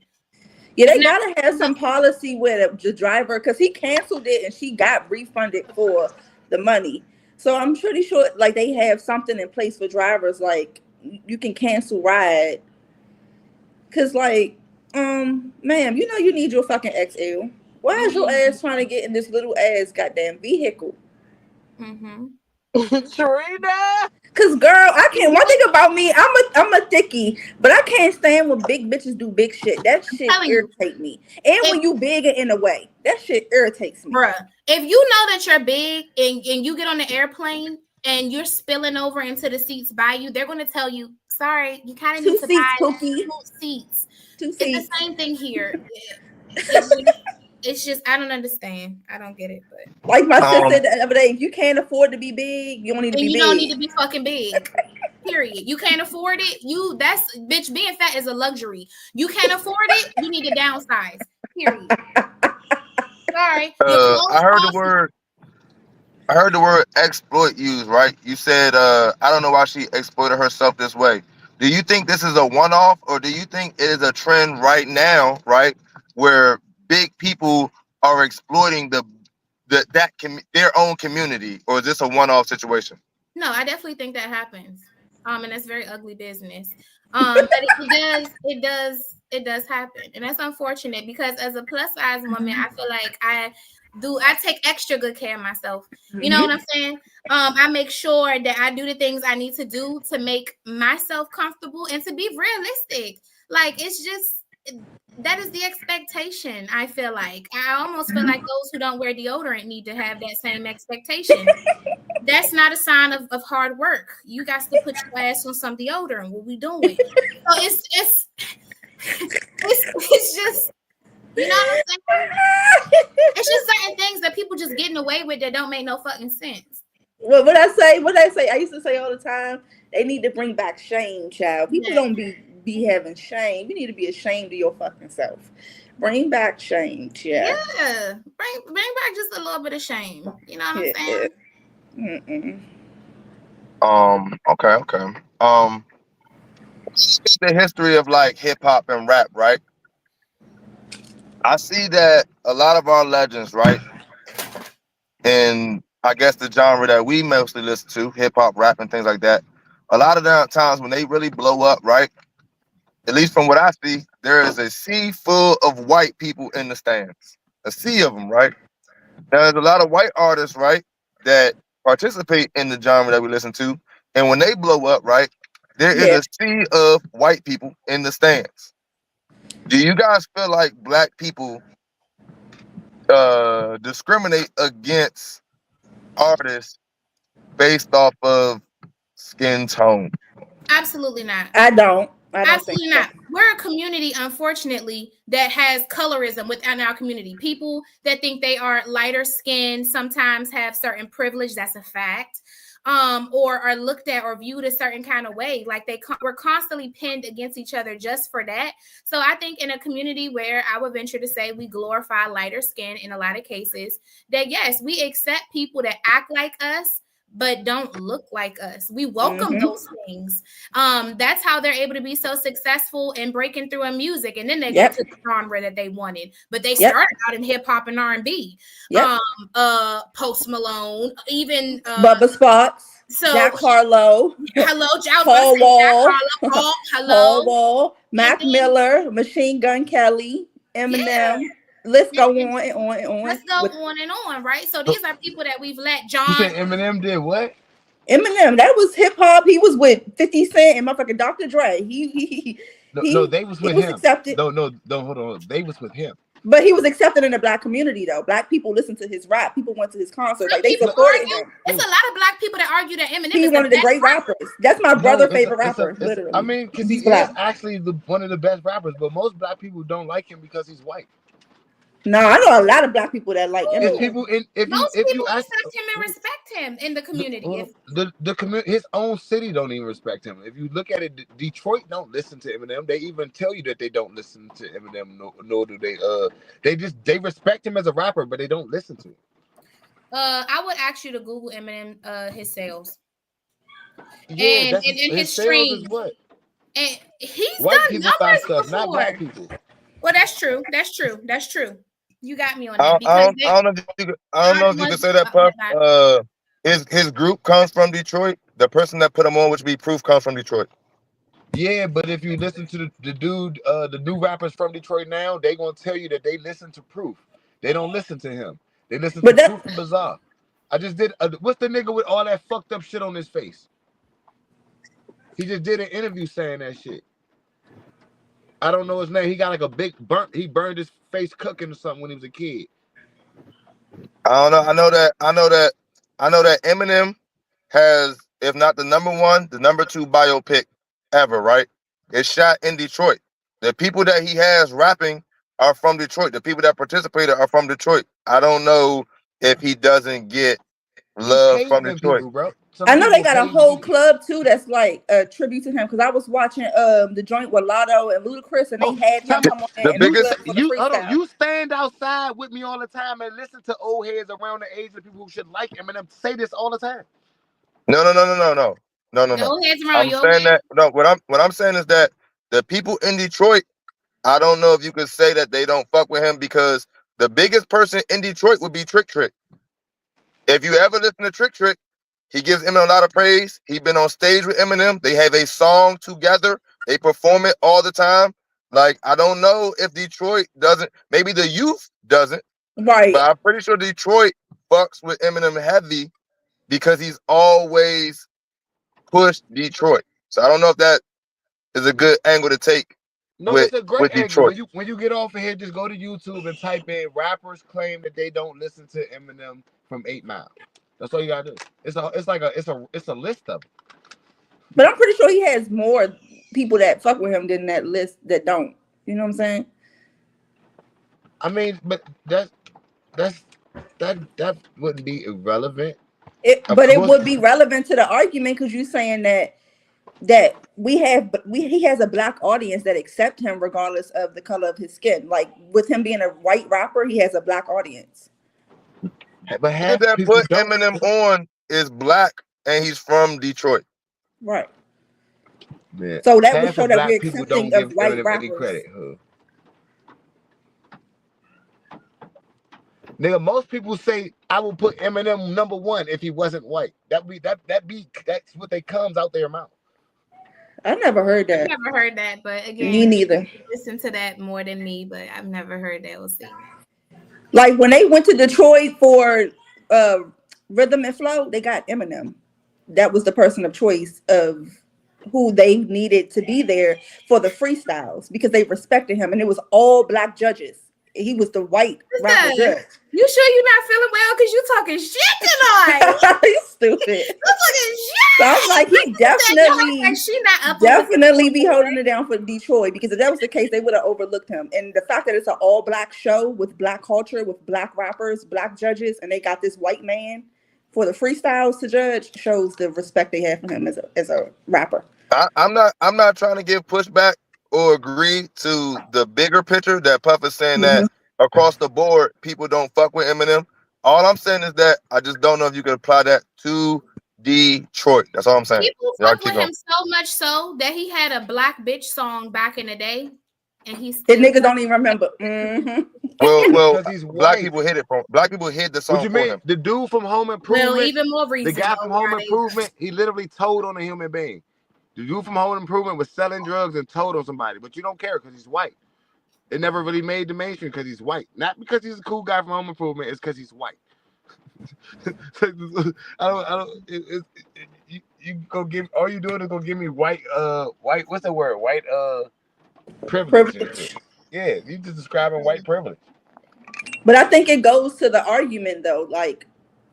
Yeah, they gotta have some policy with the driver, because he canceled it and she got refunded for the money. So I'm pretty sure like they have something in place for drivers, like you can cancel ride. Cause like, ma'am, you know you need your fucking XL. Why is your ass trying to get in this little ass goddamn vehicle? Mm-hmm. Trina. Cause girl, I can't. One thing about me, I'm a thickie, but I can't stand when big bitches do big shit. That shit irritates me. And when you big in a way, that shit irritates me. Bruh, if you know that you're big and you get on the airplane and you're spilling over into the seats by you, they're going to tell you, sorry, you kind of need to buy 2 seats. It's the same thing here. It's just, I don't understand. I don't get it. But like my sister said the other day, if you can't afford to be big, you don't need to be big. You don't need to be fucking big. Period. You can't afford it. Bitch, being fat is a luxury. You can't afford it. You need to downsize. Period. Sorry. I heard the word exploit used, right? You said, I don't know why she exploited herself this way. Do you think this is a one-off, or do you think it is a trend right now, right, where big people are exploiting their own community, or is this a one-off situation? No, I definitely think that happens. And that's very ugly business. But it does happen, and that's unfortunate because as a plus size woman, I feel like I take extra good care of myself. You know what I'm saying? I make sure that I do the things I need to do to make myself comfortable and to be realistic. Like, it's just, that is the expectation. I feel like I almost feel like those who don't wear deodorant need to have that same expectation. That's not a sign of hard work. You got to put your ass on some deodorant. What we doing? So it's just, you know what I'm saying? It's just certain things that people just getting away with that don't make no fucking sense. Well, what I say, I used to say all the time, they need to bring back shame, child. People don't be having shame. You need to be ashamed of your fucking self. Bring back shame, child. Yeah. Bring back just a little bit of shame. You know what I'm saying? Okay. The history of like hip hop and rap, right? I see that a lot of our legends, right? And I guess the genre that we mostly listen to, hip hop, rap, and things like that. A lot of the times when they really blow up, right? At least from what I see, there is a sea full of white people in the stands. A sea of them, right? Now, there's a lot of white artists, right, that participate in the genre that we listen to. And when they blow up, right, there is a sea of white people in the stands. Do you guys feel like black people discriminate against artists based off of skin tone? Absolutely not. I don't Absolutely think so. not. We're a community, unfortunately, that has colorism within our community. People that think they are lighter skinned sometimes have certain privilege. That's a fact. Or are looked at or viewed a certain kind of way. Like we're constantly pinned against each other just for that. So I think in a community where I would venture to say we glorify lighter skin in a lot of cases, that yes, we accept people that act like us, but don't look like us. We welcome those things. That's how they're able to be so successful in breaking through in music, and then they get to the genre that they wanted. But they started out in hip hop and R&B. Post Malone, even Bubba Sparks, Jack Harlow, Paul Wall, Paul Wall, Mac Miller, Machine Gun Kelly, Eminem. Let's go on and on and on. Let's go on and on, right? So these are people that we've let John. You said Eminem did what? Eminem, that was hip hop. He was with 50 Cent and motherfucking Dr. Dre. No, they was with him. Accepted. No, hold on. They was with him. But he was accepted in the black community, though. Black people listened to his rap. People went to his concerts. Like, they supported him. It's a lot of black people that argue that Eminem is one of the great rappers. That's my brother's favorite rapper, literally. I mean, because he's actually one of the best rappers, but most black people don't like him because he's white. No, I know a lot of black people that like Eminem. People accept him and respect him in the community. The community, his own city don't even respect him. If you look at it, Detroit don't listen to Eminem. They even tell you that they don't listen to Eminem. Nor do they. They respect him as a rapper, but they don't listen to him. I would ask you to Google Eminem, his sales. Yeah, and his streams. What? And he's white done people numbers stuff, before. Not black people. Well, that's true. You got me on I that. don't know if you can say that, Puff. His group comes from Detroit. The person that put him on, which be Proof, comes from Detroit. Yeah, but if you listen to the dude, the new rappers from Detroit now, they gonna tell you that they listen to Proof. They don't listen to him. They listen to Proof and Bizarre. I just did. What's the nigga with all that fucked up shit on his face? He just did an interview saying that shit. I don't know his name. He got like a big burnt. He burned his face cooking or something when he was a kid. I don't know. I know that Eminem has, if not the number one, the number two biopic ever. Right? It's shot in Detroit. The people that he has rapping are from Detroit. The people that participated are from Detroit. I don't know if he doesn't get love from Detroit. People, bro. I know they got a whole club too that's like a tribute to him, because I was watching the joint with Lotto and Ludacris, and they had him come on there. You stand outside with me all the time and listen to old heads around the age of people who should like Eminem say this all the time. No. Heads around I'm saying that. No, what I'm saying is that the people in Detroit, I don't know if you could say that they don't fuck with him, because the biggest person in Detroit would be Trick Trick. If you ever listen to Trick Trick, he gives Eminem a lot of praise. He's been on stage with Eminem. They have a song together. They perform it all the time. Like, I don't know if Detroit doesn't. Maybe the youth doesn't. Right. But I'm pretty sure Detroit fucks with Eminem heavy because he's always pushed Detroit. So I don't know if that is a good angle to take. No, it's a great angle. When you get off of here, just go to YouTube and type in rappers claim that they don't listen to Eminem from 8 Mile. That's all you gotta do. It's a list of them. But I'm pretty sure he has more people that fuck with him than that list that don't. You know what I'm saying? I mean, but that's That wouldn't be irrelevant. But it would be relevant to the argument because you're saying that he has a black audience that accept him regardless of the color of his skin. Like with him being a white rapper, he has a black audience. But half that people put don't. Eminem on is black and he's from Detroit. Right. Yeah. So that half would show of that black we're people don't accepting give of white Eminem rappers. any credit. Huh? Nigga, most people say I will put Eminem number one if he wasn't white. That's what they comes out their mouth. I never heard that. I've never heard that, but again, me neither. Listen to that more than me, but I've never heard that or seen that. Like when they went to Detroit for Rhythm and Flow, they got Eminem. That was the person of choice of who they needed to be there for the freestyles because they respected him, and it was all black judges. He was the white rapper judge. You sure you're not feeling well because you talking shit tonight? You stupid. You talking shit. So I was like, he definitely be holding it down for Detroit because if that was the case, they would have overlooked him. And the fact that it's an all black show with black culture, with black rappers, black judges, and they got this white man for the freestyles to judge shows the respect they have for him as a rapper. I'm not trying to give pushback or agree to the bigger picture that Puff is saying that across the board people don't fuck with Eminem. All I'm saying is that I just don't know if you can apply that to Detroit. That's all I'm saying. People fuck with him so much so that he had a black bitch song back in the day, and he's the niggas don't even remember. Mm-hmm. Well, black people hid it from black people hid the song. What you mean? Him. The dude from Home Improvement. Well, even more recent. The guy from Home Improvement, he literally told on a human being. The dude from Home Improvement was selling drugs and told on somebody, but you don't care because he's white. It never really made the mainstream because he's white, not because he's a cool guy from Home Improvement. It's because he's white. You go give. All you doing is gonna give me white. What's the word? White. Privilege. Yeah, you just describing white privilege. But I think it goes to the argument though, like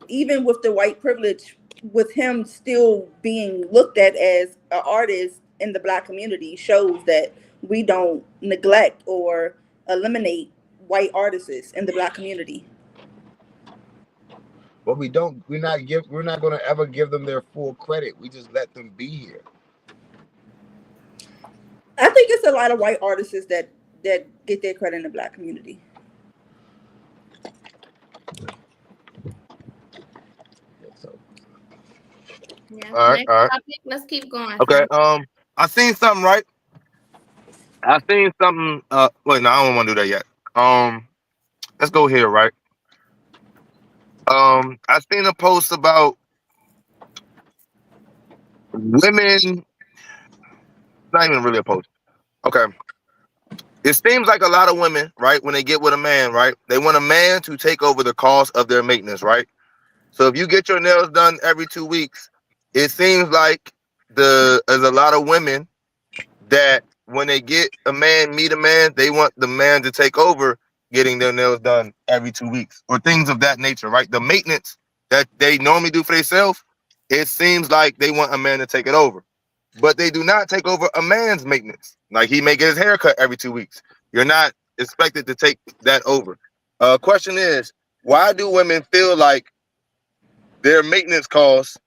even with the white privilege, with him still being looked at as an artist in the black community shows that we don't neglect or eliminate white artists in the black community. But we're not gonna ever give them their full credit. We just let them be here. I think it's a lot of white artists that get their credit in the black community. Yeah. All right. Topic. Let's keep going. Okay. I seen something, right? I seen something. Wait, no, I don't want to do that yet. Let's go here, right? I seen a post about women. Not even really a post. Okay. It seems like a lot of women, right, when they get with a man, right, they want a man to take over the cost of their maintenance, right? So if you get your nails done every 2 weeks, it seems like there's a lot of women that when they meet a man, they want the man to take over getting their nails done every 2 weeks or things of that nature, right? The maintenance that they normally do for themselves, it seems like they want a man to take it over. But they do not take over a man's maintenance. Like he may get his hair cut every 2 weeks. You're not expected to take that over. Question is, why do women feel like their maintenance costs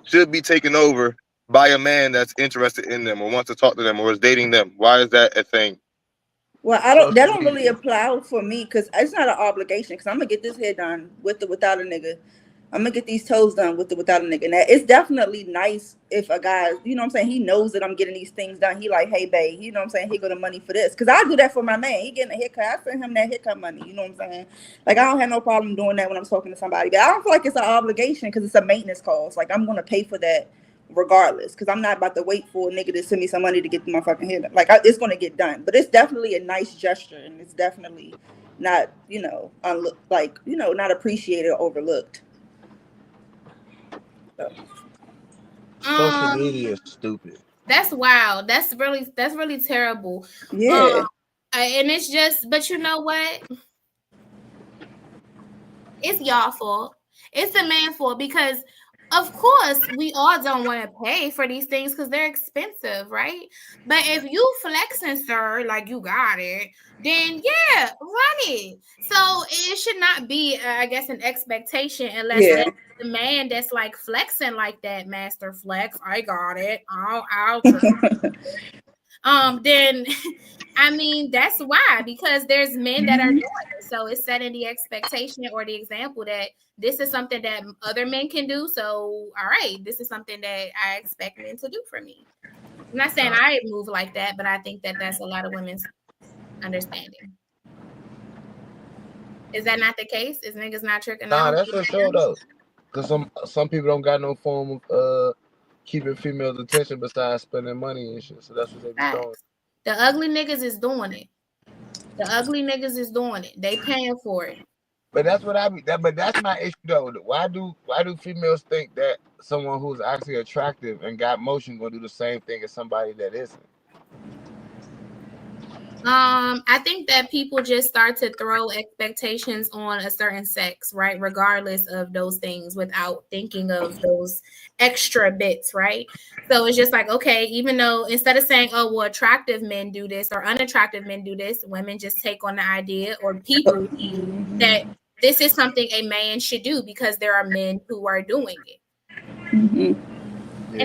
should be taken over by a man that's interested in them or wants to talk to them or is dating them? Why is that a thing? Well, that don't really apply for me because it's not an obligation because I'm gonna get this hair done with or without a nigga. I'm gonna get these toes done with or without a nigga. And it's definitely nice if a guy, you know what I'm saying, he knows that I'm getting these things done. He like, hey, babe, you know what I'm saying, here go the money for this. Because I do that for my man. He getting a haircut. I send him that haircut money. You know what I'm saying? Like, I don't have no problem doing that when I'm talking to somebody. But I don't feel like it's an obligation because it's a maintenance cost. Like, I'm going to pay for that regardless because I'm not about to wait for a nigga to send me some money to get my fucking hair done. Like, it's going to get done. But it's definitely a nice gesture. And it's definitely not, not appreciated or overlooked. Social media is stupid. That's wild. That's really terrible. Yeah. And it's just, but you know what? It's y'all fault. It's the man's fault because of course, we all don't want to pay for these things because they're expensive, right? But if you flexing, sir, like you got it, then yeah, run it. So it should not be, I guess, an expectation unless Yeah. that's the man that's like flexing like that, master flex. I got it. I'll then I mean that's why, because there's men that are doing it. So it's setting the expectation or the example that this is something that other men can do. So all right, this is something that I expect men to do for me. I'm not saying I move like that, but I think that that's a lot of women's understanding. Is that not the case? Is niggas not tricking? Nah, that's for sure though. Cause some people don't got no form of keeping females' attention besides spending money and shit. So that's what they be doing. The ugly niggas is doing it. The ugly niggas is doing it. They paying for it. But that's what but that's my issue though. Why do females think that someone who's actually attractive and got motion gonna do the same thing as somebody that isn't? I think that people just start to throw expectations on a certain sex, right? Regardless of those things without thinking of those extra bits, right? So it's just like, okay, even though instead of saying, oh, well, attractive men do this or unattractive men do this, women just take on the idea, or people, that this is something a man should do because there are men who are doing it. And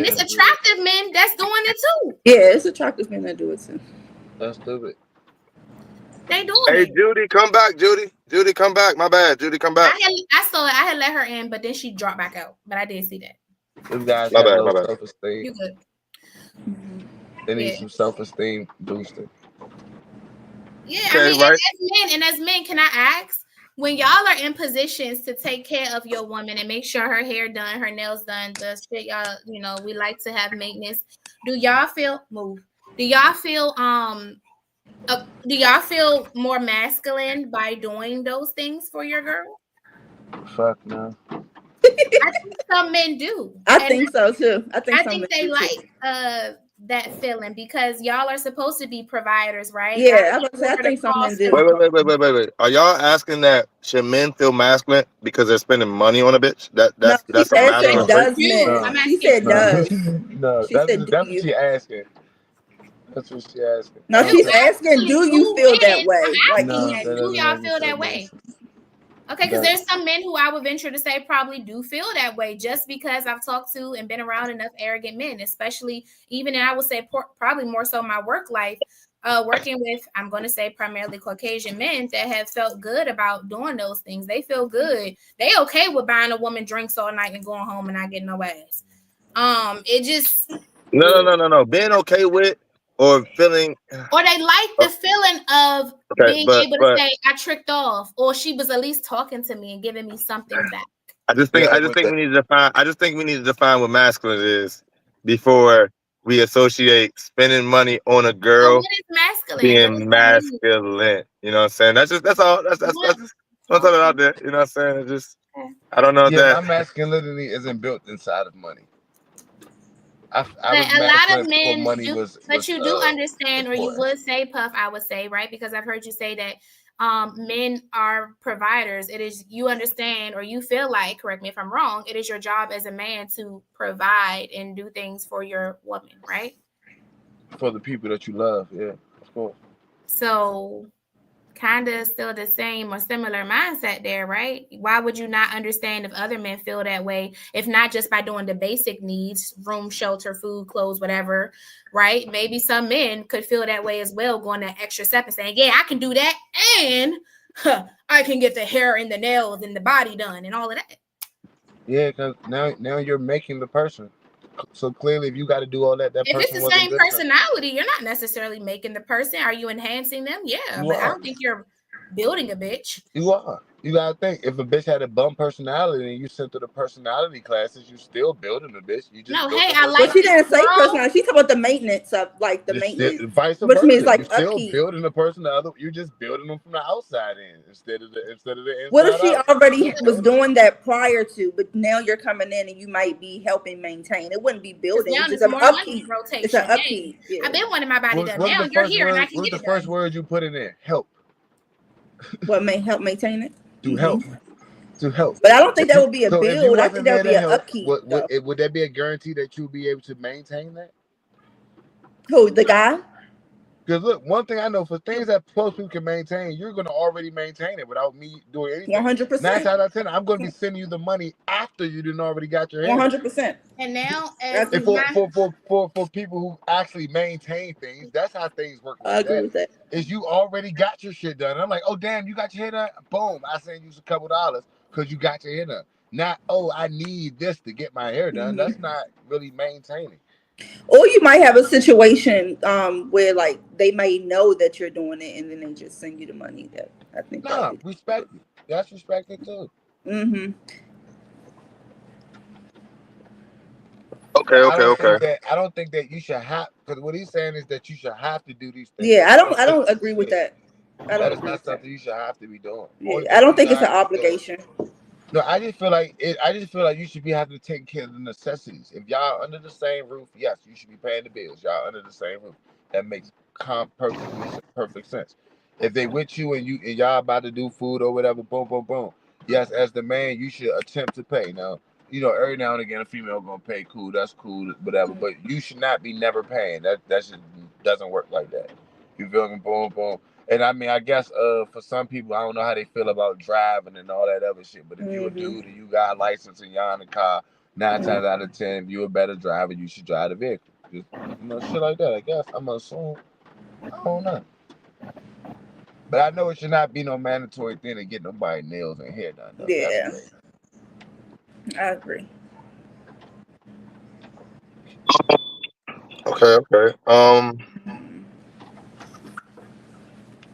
it's attractive men that's doing it too. Yeah, it's attractive men that do it too. That's stupid. They doing Hey, it. Judy, come back, Judy. Judy, come back. My bad. Judy, come back. I saw it. I had let her in, but then she dropped back out. But I did see that. These guys My have bad, low my bad. self-esteem. You good. They need some self-esteem boosting. Yeah, Okay, I mean, right. as men, can I ask, when y'all are in positions to take care of your woman and make sure her hair done, her nails done, the shit y'all, you know, we like to have maintenance. Do y'all feel more masculine by doing those things for your girl? Fuck no. I think some men do. I think so too. I think they like that feeling because y'all are supposed to be providers, right? Yeah, I think some men do. Wait. Are y'all asking that should men feel masculine because they're spending money on a bitch? That's a masculine does trait? men. She said does. No, that's what she asking. That's what she asking. No, she's asking, do you feel that way? Like, do y'all feel that way? Okay, because there's some men who I would venture to say probably do feel that way just because I've talked to and been around enough arrogant men, especially even in, I would say probably more so my work life, working with, I'm going to say primarily Caucasian men that have felt good about doing those things. They feel good. They okay with buying a woman drinks all night and going home and not getting no ass. It just... No. Being okay with or feeling... Or they like the feeling of being able to say, I tricked off, or she was at least talking to me and giving me something back. I just think we need to define what masculine is before we associate spending money on a girl what is masculine? being masculine. You know what I'm saying? That's all. That's just I'm talking out there. You know what I'm saying? It's just I don't know if my masculinity isn't built inside of money. A lot of men do, but you do understand, or you would say, Puff, I would say, right? Because I've heard you say that men are providers. It is, you understand, or you feel like, correct me if I'm wrong, it is your job as a man to provide and do things for your woman, right? For the people that you love, yeah, of course. So kind of still the same or similar mindset there, right? Why would you not understand if other men feel that way, if not just by doing the basic needs, room, shelter, food, clothes, whatever, right? Maybe some men could feel that way as well, going that extra step and saying, yeah, I can do that, and I can get the hair and the nails and the body done and all of that. Yeah, because now you're making the person. So clearly, if you got to do all that, if it's the same personality, you're not necessarily making the person. Are you enhancing them? Yeah, but I don't think you're building a bitch. You are. You gotta think, if a bitch had a bum personality and you sent her the personality classes, you still building a bitch. You just I like. But she didn't say personality. She talking about the maintenance of maintenance, vice versa. Which means like you're still building a person. You're just building them from the outside in instead of the inside. What if she already was doing that prior to, but now you're coming in and you might be helping maintain? It wouldn't be building. It's an upkeep. It's an upkeep. Yeah. I've been wanting my body done. Now you're here and I can get it done. What's the first word you put in there? Help. What may help maintain it? Do help. to help. But I don't think that would be a So if you build. I think wasn't that there would be to an help, upkeep. would that be a guarantee that you'll be able to maintain that? Who, the guy? Because look, one thing I know, for things that plus people can maintain, you're going to already maintain it without me doing anything. 100%. 9 times out of 10, I'm going to be sending you the money after you didn't already got your hair. 100%. And now, That's as for people who actually maintain things, that's how things work. I agree with that. Is you already got your shit done. And I'm like, oh damn, you got your hair done. Boom, I send you a couple dollars because you got your hair done. Not, oh, I need this to get my hair done. That's not really maintaining. Or you might have a situation where like they may know that you're doing it and then they just send you the money. That I think. Nah, respect it. That's respected too. Okay. I don't think that you should have, because what he's saying is that you should have to do these things. Yeah, I don't agree with that. That is not something you should have to be doing. Yeah, I don't think it's an obligation. No, I just feel like you should be having to take care of the necessities. If y'all under the same roof, yes, you should be paying the bills. Y'all under the same roof. That makes perfect sense. If they with you and y'all about to do food or whatever, boom, boom, boom. Yes, as the man, you should attempt to pay. Now, every now and again, a female gonna pay. Cool, that's cool, whatever. But you should not be never paying. That just doesn't work like that. You feel me? Boom, boom. And I mean, I guess for some people, I don't know how they feel about driving and all that other shit. But if you a dude and you got a license and you're in the car, 9 times out of 10, if you're a better driver, you should drive the vehicle. Just, shit like that. I guess I'm assuming. I don't know. But I know it should not be no mandatory thing to get nobody nails and hair done. Though. Yeah, I agree. Okay.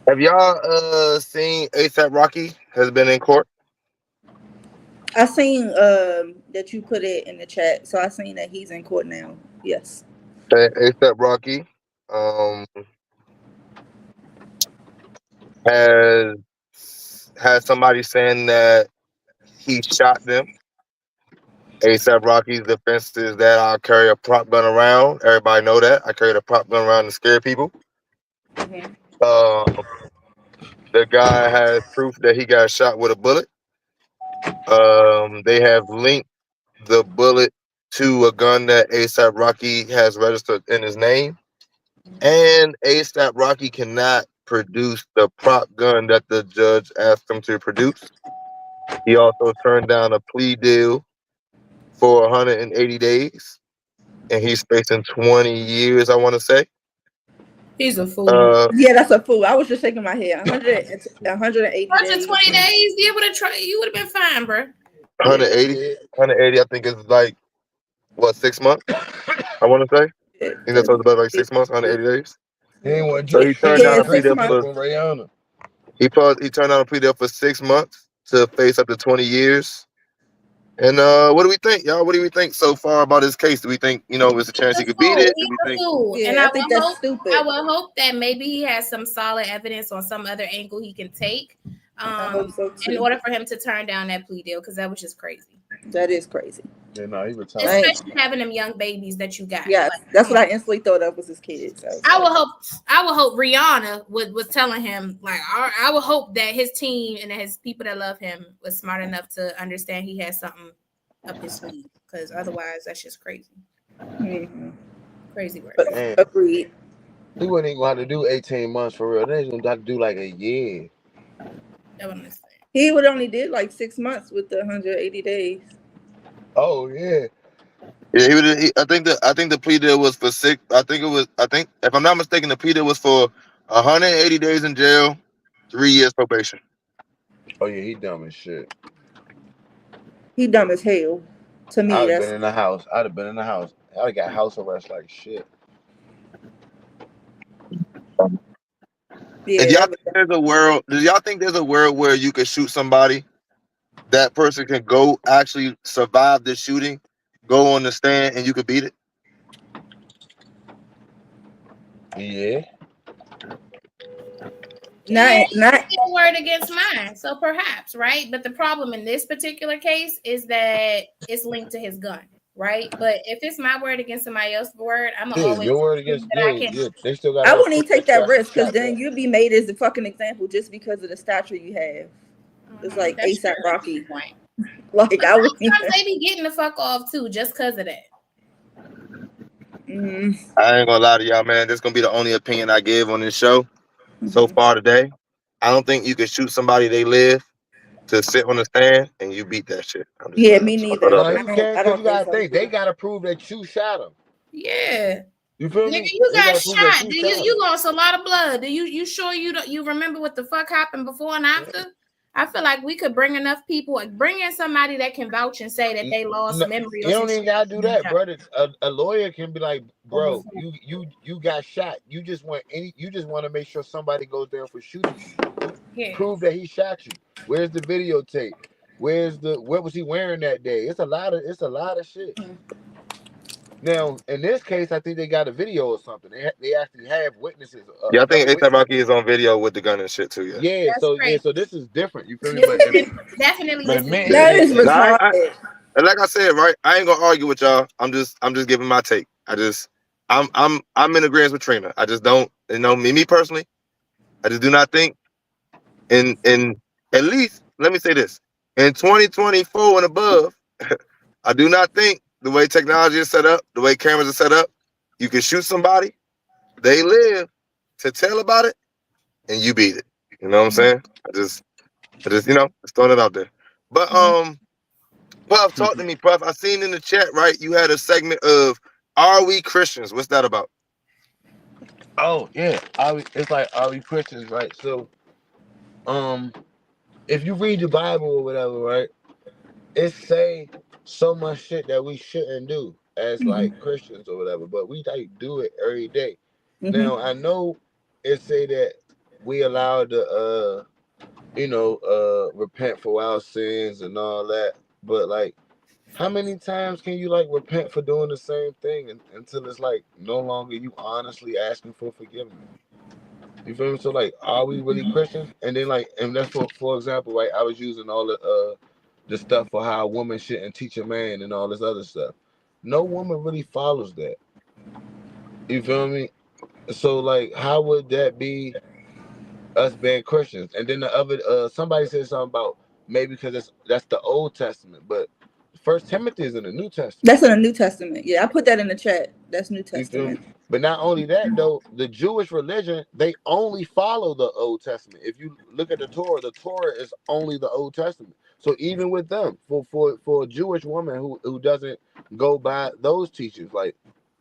Have y'all seen ASAP Rocky has been in court? I seen that you put it in the chat, so I seen that he's in court now. Yes. ASAP Rocky has somebody saying that he shot them. ASAP Rocky's defense is that I carry a prop gun around. Everybody know that I carried a prop gun around to scare people. The guy has proof that he got shot with a bullet. They have linked the bullet to a gun that ASAP Rocky has registered in his name. And ASAP Rocky cannot produce the prop gun that the judge asked him to produce. He also turned down a plea deal for 180 days. And he's facing 20 years, I want to say. He's a fool. Yeah, that's a fool. I was just shaking my head. 180 120 days. You would have been fine, bro. 180. I think it's like, what, 6 months? I want to say. I think that's about like 6 months, 180 days. So he turned down a plea deal for he turned down a plea deal for 6 months to face up to 20 years. And what do we think, y'all? What do we think so far about his case? Do we think, there's a chance he could beat it? Do we think? And I think that's stupid. I will hope that maybe he has some solid evidence on some other angle he can take in order for him to turn down that plea deal, because that was just crazy. That is crazy. Yeah, no, he retired. Especially having them young babies that you got. Yeah, that's what I instantly thought of was his kids. So. I will hope Rihanna was telling him, like, I will hope that his team and his people that love him was smart enough to understand he has something up his sleeve, because otherwise that's just crazy. Crazy work. Agreed. He wouldn't even have to do 18 months for real. They just gonna have to do like a year. He would only did like 6 months with the 180 days. Oh yeah. Yeah, I think the plea deal was for 6. I think if I'm not mistaken, the plea deal was for 180 days in jail, 3 years probation. Oh yeah, he dumb as shit. He dumb as hell. To me, I'd have been in the house. I'd have got house arrest like shit. Yeah, y'all think there's a world where you could shoot somebody, that person can go actually survive the shooting, go on the stand, and you could beat it? Yeah. Not a word against mine, so perhaps, right? But the problem in this particular case is that it's linked to his gun, right? But if it's my word against somebody else's word, I'm always your word against they still got. I wouldn't even take that risk, because then you'd be made as the fucking example just because of the stature you have. It's like That's ASAP true. Rocky. Point. Like But I would. sometimes they be getting the fuck off too, just because of that. I ain't gonna lie to y'all, man. This gonna be the only opinion I give on this show so far today. I don't think you can shoot somebody they live to sit on the stand and you beat that shit. I'm just, Yeah, I'm me just gonna neither. throw No, that you out there. can't, I because don't you think gotta so. think they gotta prove that you shot him. Yeah. You feel Nigga, me? you They got gotta prove that shot. you Do shot him. you lost a lot of blood? You sure you remember what the fuck happened before and after? I feel like we could bring enough people, bring in somebody that can vouch and say that they lost No, memory you or some don't even shit. gotta do that, brother. A lawyer can be like, bro, you got shot. You just want to make sure somebody goes there for shooting you. Yeah. Prove that he shot you. Where's the videotape? What was he wearing that day? It's a lot of shit. Now, in this case, I think they got a video or something. They actually have witnesses. Yeah, I think Another ASAP witness. Rocky is on video with the gun and shit too. Yeah. Yeah, That's crazy. so this is different. You feel me? This is definitely But this is man, That is Nah, retarded. and like I said, right, I ain't gonna argue with y'all. I'm just giving my take. I'm in agreement with Trina. I just don't, me personally. I just do not think in at least let me say this in 2024 and above. I do not think the way technology is set up, the way cameras are set up, you can shoot somebody, they live to tell about it, and you beat it. You know what I'm saying? I just just throwing it out there. But Puff, talk to me, Puff. I seen in the chat, right? You had a segment of "Are we Christians?" What's that about? oh yeah, it's like, are we Christians, right? So, if you read the Bible or whatever, right, it say so much shit that we shouldn't do as like Christians or whatever, but we like do it every day. Now I know it say that we allowed to repent for our sins and all that, but like, how many times can you like repent for doing the same thing until it's like no longer you honestly asking for forgiveness? You feel me? So like, are we really Christians? And then like, and that's for example, right? I was using all the stuff for how a woman shouldn't teach a man and all this other stuff. No woman really follows that. You feel me? So like, how would that be us being Christians? And then the other, somebody said something about maybe because that's the Old Testament, but First Timothy is in the New Testament. That's in the New Testament. Yeah, I put that in the chat. That's New You feel me? Testament. But not only that though, the Jewish religion, they only follow the Old Testament. If you look at the Torah is only the Old Testament. So even with them, for a Jewish woman who doesn't go by those teachings, like,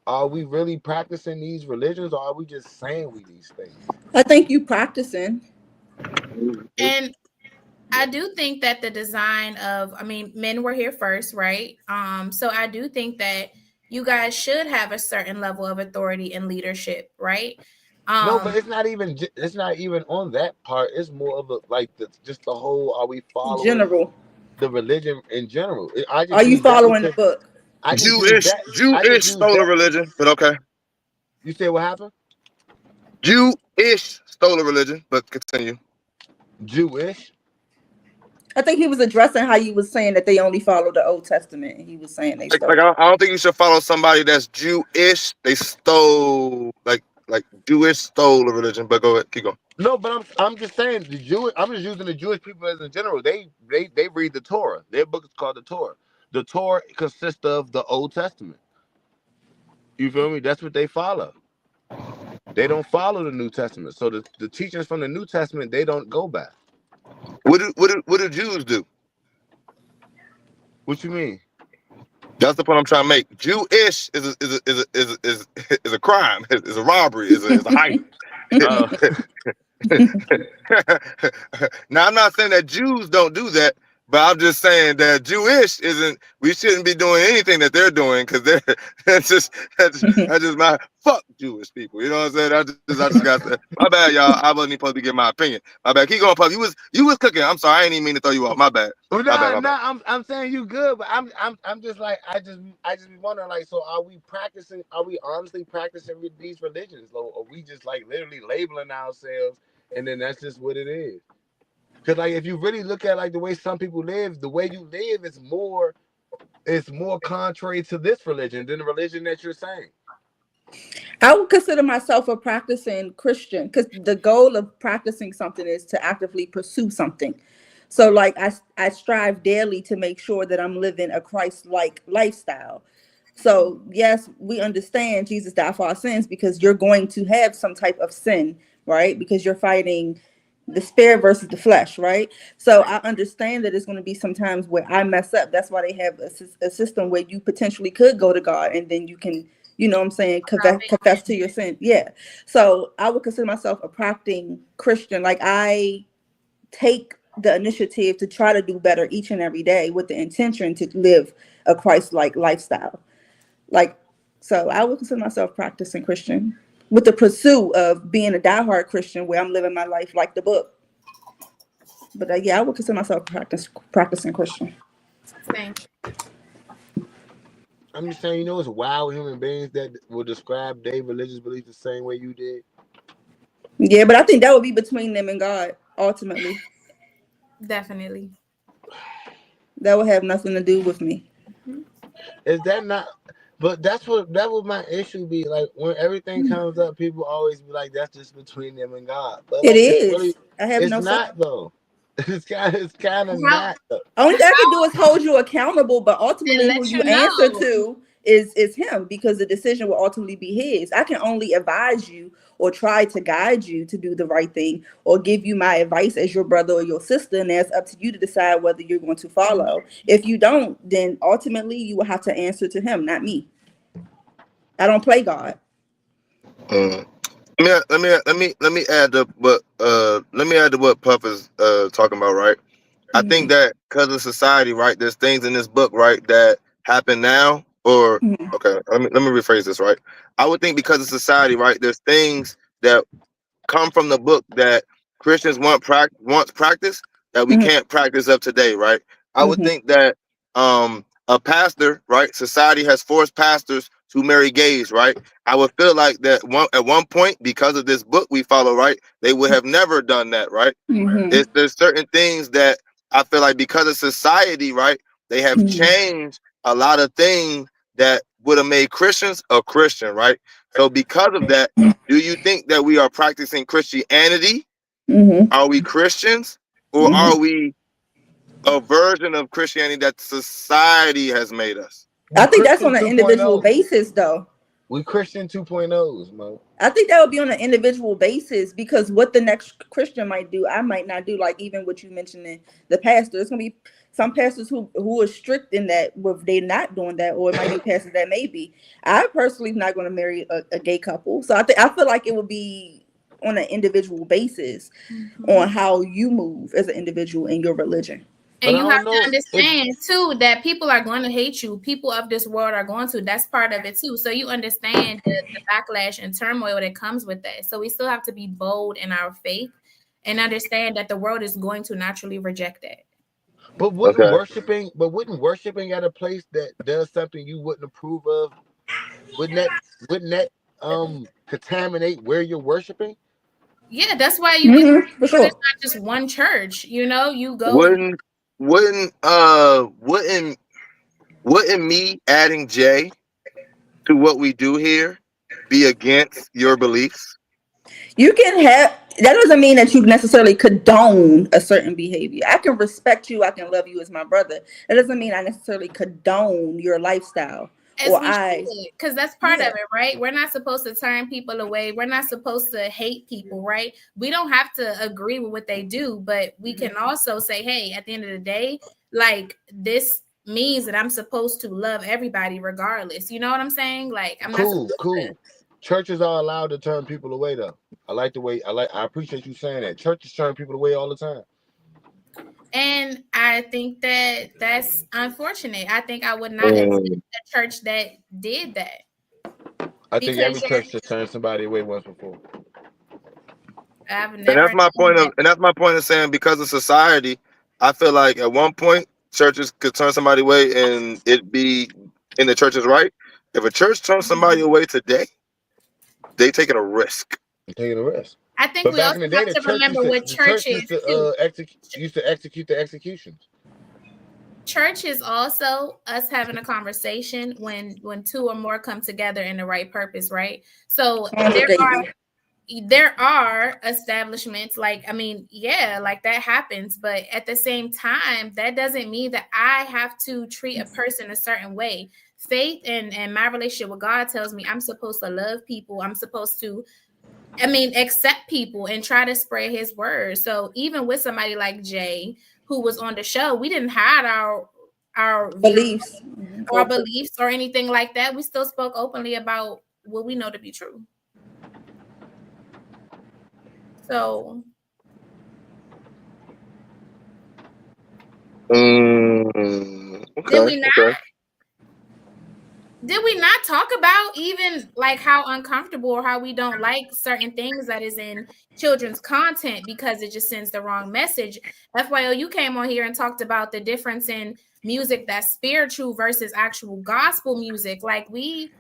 are we really practicing these religions, or are we just saying we these things? I think you practicing. And I do think that the design of, men were here first, right? So I do think that you guys should have a certain level of authority and leadership, right? No, but it's not even on that part. It's more of just the whole, are we following General. the religion in general? Are you following the book? I just use Jewish stole a religion, but okay. You say what happened? Jewish stole a religion, but continue. Jewish? I think he was addressing how you was saying that they only follow the Old Testament. He was saying they stole. Like I don't think you should follow somebody that's Jewish. They stole like Jewish stole a religion, but go ahead, keep going. No, but I'm just saying the Jewish. I'm just using the Jewish people as in general. They read the Torah. Their book is called the Torah. The Torah consists of the Old Testament. You feel me? That's what they follow. They don't follow the New Testament. So the teachings from the New Testament, they don't go by. What do Jews do? What you mean? That's the point I'm trying to make. Jewish is a crime. It's a robbery. It's a heist. Now I'm not saying that Jews don't do that, but I'm just saying that Jewish isn't. We shouldn't be doing anything that they're doing because that's just my fuck Jewish people. You know what I'm saying? I just got to, my bad, y'all. I wasn't even supposed to give my opinion. My bad. Keep going, Puff. You was cooking. I'm sorry. I ain't even mean to throw you off. My bad. My bad. I'm saying you good, but I'm just like I just be wondering, like, so are we honestly practicing with these religions, or are we just like literally labeling ourselves and then that's just what it is? Because like, if you really look at like the way some people live, the way you live is more contrary to this religion than the religion that you're saying. I would consider myself a practicing Christian because the goal of practicing something is to actively pursue something. So like I strive daily to make sure that I'm living a Christ-like lifestyle. So yes, we understand Jesus died for our sins because you're going to have some type of sin, right? Because you're fighting the spirit versus the flesh, right? So I understand that it's going to be some times where I mess up. That's why they have a system where you potentially could go to God and then you can, you know what I'm saying, confess to your sin. Yeah. So I would consider myself a practicing Christian. Like I take the initiative to try to do better each and every day with the intention to live a Christ-like lifestyle. Like, so I would consider myself practicing Christian with the pursuit of being a diehard Christian where I'm living my life like the book. But yeah, I would consider myself practicing Christian. Same. I'm just saying, it's wild human beings that will describe their religious beliefs the same way you did. Yeah, but I think that would be between them and God, ultimately. Definitely. That would have nothing to do with me. Is that not? But that would my issue be. Like when everything comes up, people always be like, "That's just between them and God." But like, It is. I have it's no say. not though. It's kind of not. Only thing I can do is hold you accountable, but ultimately who you answer know. to is him, because the decision will ultimately be his. I can only advise you or try to guide you to do the right thing or give you my advice as your brother or your sister, and that's up to you to decide whether you're going to follow. If you don't, then ultimately you will have to answer to him, not me. I don't play God. Let me add to what Puff is talking about, right? I think that because of society, right, there's things in this book, right, that happen now, or okay, let me rephrase this, right? I would think because of society, right, there's things that come from the book that Christians once practice that we can't practice up today, right? I would think that a pastor, right? Society has forced pastors to marry gays, right? I would feel like that at one point, because of this book we follow, right, they would have never done that, right? There's certain things that I feel like because of society, right, they have changed a lot of things that would have made Christians a Christian, right? So because of that, do you think that we are practicing Christianity? Are we Christians? Or are we a version of Christianity that society has made us? I think that's on an individual basis, though. We Christian 2.0s, Mo. I think that would be on an individual basis, because what the next Christian might do, I might not do. Like even what you mentioned in the pastor, it's gonna be some pastors who are strict in that, with they not doing that, or it might be pastors that may be. I personally am not going to marry a gay couple, so I feel like it would be on an individual basis on how you move as an individual in your religion. And you have to understand too that people are going to hate you. People of this world are going to. That's part of it too. So you understand the backlash and turmoil that comes with that. So we still have to be bold in our faith and understand that the world is going to naturally reject that. But wouldn't worshiping at a place that does something you wouldn't approve of, wouldn't that contaminate where you're worshiping? Yeah, that's why you get it's not just one church. You go. Wouldn't me adding Jay to what we do here be against your beliefs? You can have, that doesn't mean that you necessarily condone a certain behavior. I can respect you, I can love you as my brother. That doesn't mean I necessarily condone your lifestyle. Because that's part of it, right? We're not supposed to turn people away. We're not supposed to hate people, right? We don't have to agree with what they do, but we can also say, hey, at the end of the day, like this means that I'm supposed to love everybody regardless. You know what I'm saying? Like I'm cool. Churches are allowed to turn people away, though. I appreciate you saying that. Churches turn people away all the time. And I think that that's unfortunate. I think I would not attend a church that did that. I think every church has turned somebody away once before. I've never. And that's my point of saying, because of society, I feel like at one point churches could turn somebody away and it be in the church's right. If a church turns somebody away today, they taking a risk. I think we also have to remember what church is used to execute the executions. Church is also us having a conversation when two or more come together in the right purpose, right? So there are establishments like, I mean, yeah, like that happens, but at the same time, that doesn't mean that I have to treat a person a certain way. Faith and my relationship with God tells me I'm supposed to love people. I'm supposed to, I mean, accept people and try to spread his word. So even with somebody like Jay, who was on the show, we didn't hide our beliefs or beliefs or anything like that. We still spoke openly about what we know to be true. So did we not? Okay. Did we not talk about even like how uncomfortable or how we don't like certain things that is in children's content because it just sends the wrong message? FYO, you came on here and talked about the difference in music that's spiritual versus actual gospel music. Like we,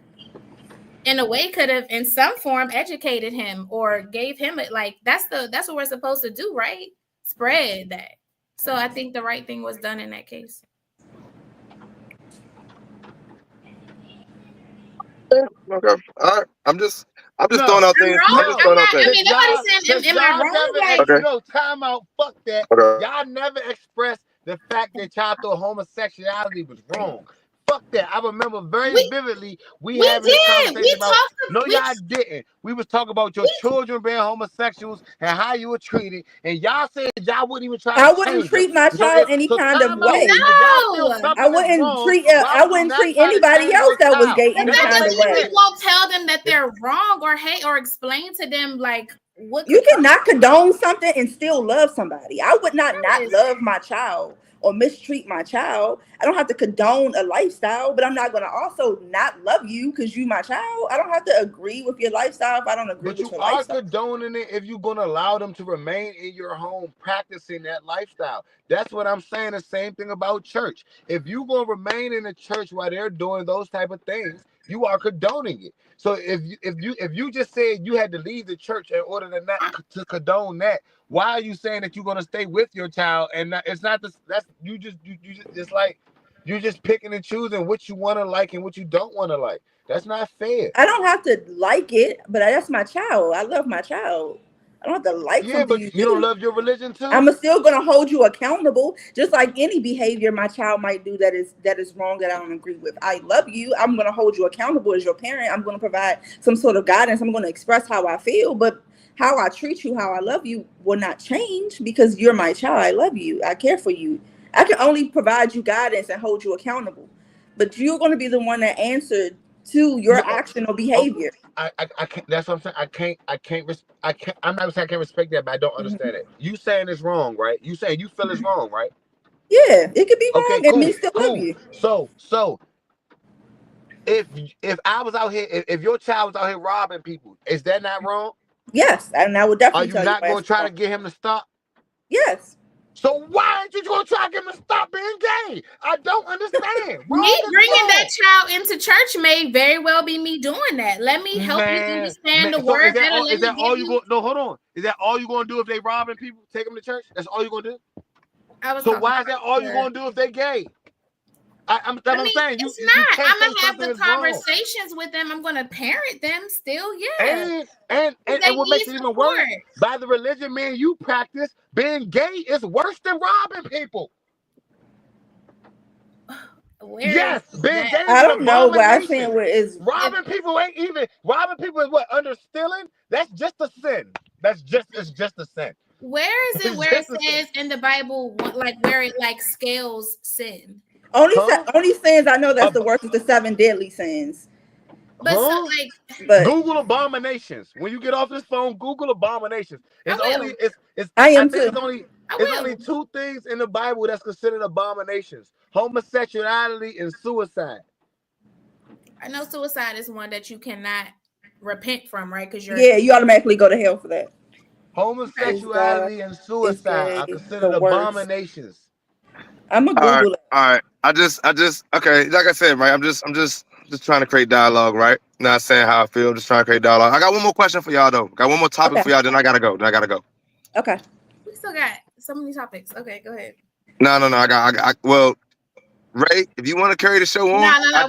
in a way, could have in some form educated him or gave him it. Like that's what we're supposed to do, right? Spread that. So I think the right thing was done in that case. Okay. All right. I'm just throwing out things. I'm just throwing out things. I mean, nobody's saying, am I wrong? Like, no, time out. Fuck that. Okay. Y'all never expressed the fact that y'all thought homosexuality was wrong. Fuck that. I remember very vividly we having this conversation about. No, y'all didn't. We was talking about your children being homosexuals and how you were treated, and y'all said y'all wouldn't even try. I wouldn't treat my child any kind of way. No, I wouldn't treat anybody else that was gay any kind of way. You won't tell them that they're wrong or hate or explain to them like what. You cannot condone something and still love somebody. I would not love my child or mistreat my child. I don't have to condone a lifestyle, but I'm not going to also not love you because you my child. I don't have to agree with your lifestyle if I don't agree with your lifestyle. But you are condoning it if you're going to allow them to remain in your home practicing that lifestyle. That's what I'm saying. The same thing about church. If you're going to remain in the church while they're doing those type of things, you are condoning it. So if you just said you had to leave the church in order to condone that, why are you saying that you're going to stay with your child? And it's not this. That's you just like you're just picking and choosing what you want to like and what you don't want to like. That's not fair. I don't have to like it, but that's my child. I love my child. I don't have to like something. But you don't love your religion too. I'm still going to hold you accountable, just like any behavior my child might do that is wrong that I don't agree with. I love you. I'm going to hold you accountable as your parent. I'm going to provide some sort of guidance. I'm going to express how I feel, but how I treat you, how I love you will not change because you're my child. I love you. I care for you. I can only provide you guidance and hold you accountable, but you're going to be the one that answered to your action or behavior. I can't. That's what I'm saying. I can't. I'm not saying I can't respect that, but I don't understand it. You saying it's wrong, right? You saying you feel it's wrong, right? Yeah, it could be wrong. Okay, cool. And me still love you. So if I was out here, if your child was out here robbing people, is that not wrong? Yes, and I would definitely. Are you not going to try to get him to stop? Yes. So why aren't you going to try to get him to stop being gay? I don't understand. Me bringing that child into church may very well be me doing that. Let me help you understand the word better. Is that all you going? No, hold on. Is that all you going to do if they robbing people? Take them to church? That's all you going to do? So why is that all you going to do if they gay? I'm saying. It's not. I'm gonna have the conversations with them. I'm gonna parent them still. Yeah. And what makes it even worse, by the religion man you practice, being gay is worse than robbing people. Yes, being gay. I don't know what I'm saying. Robbing people ain't even robbing people is what under stealing. That's just a sin. It's just a sin. Where is it where it says in the Bible like where it like scales sin? Only sins I know that's the worst is the 7 deadly sins. But Google abominations. When you get off this phone, Google abominations. It's only 2 things in the Bible that's considered abominations: homosexuality and suicide. I know suicide is one that you cannot repent from, right? Because you automatically go to hell for that. Homosexuality and suicide are considered abominations. I'm gonna Google it. All right. I just okay. Like I said, right. I'm just trying to create dialogue, right? Not saying how I feel. Just trying to create dialogue. I got one more question for y'all though. Got one more topic for y'all. Then I gotta go. Okay. We still got so many topics. Okay, go ahead. No. I well, Ray, if you want to carry the show on, no.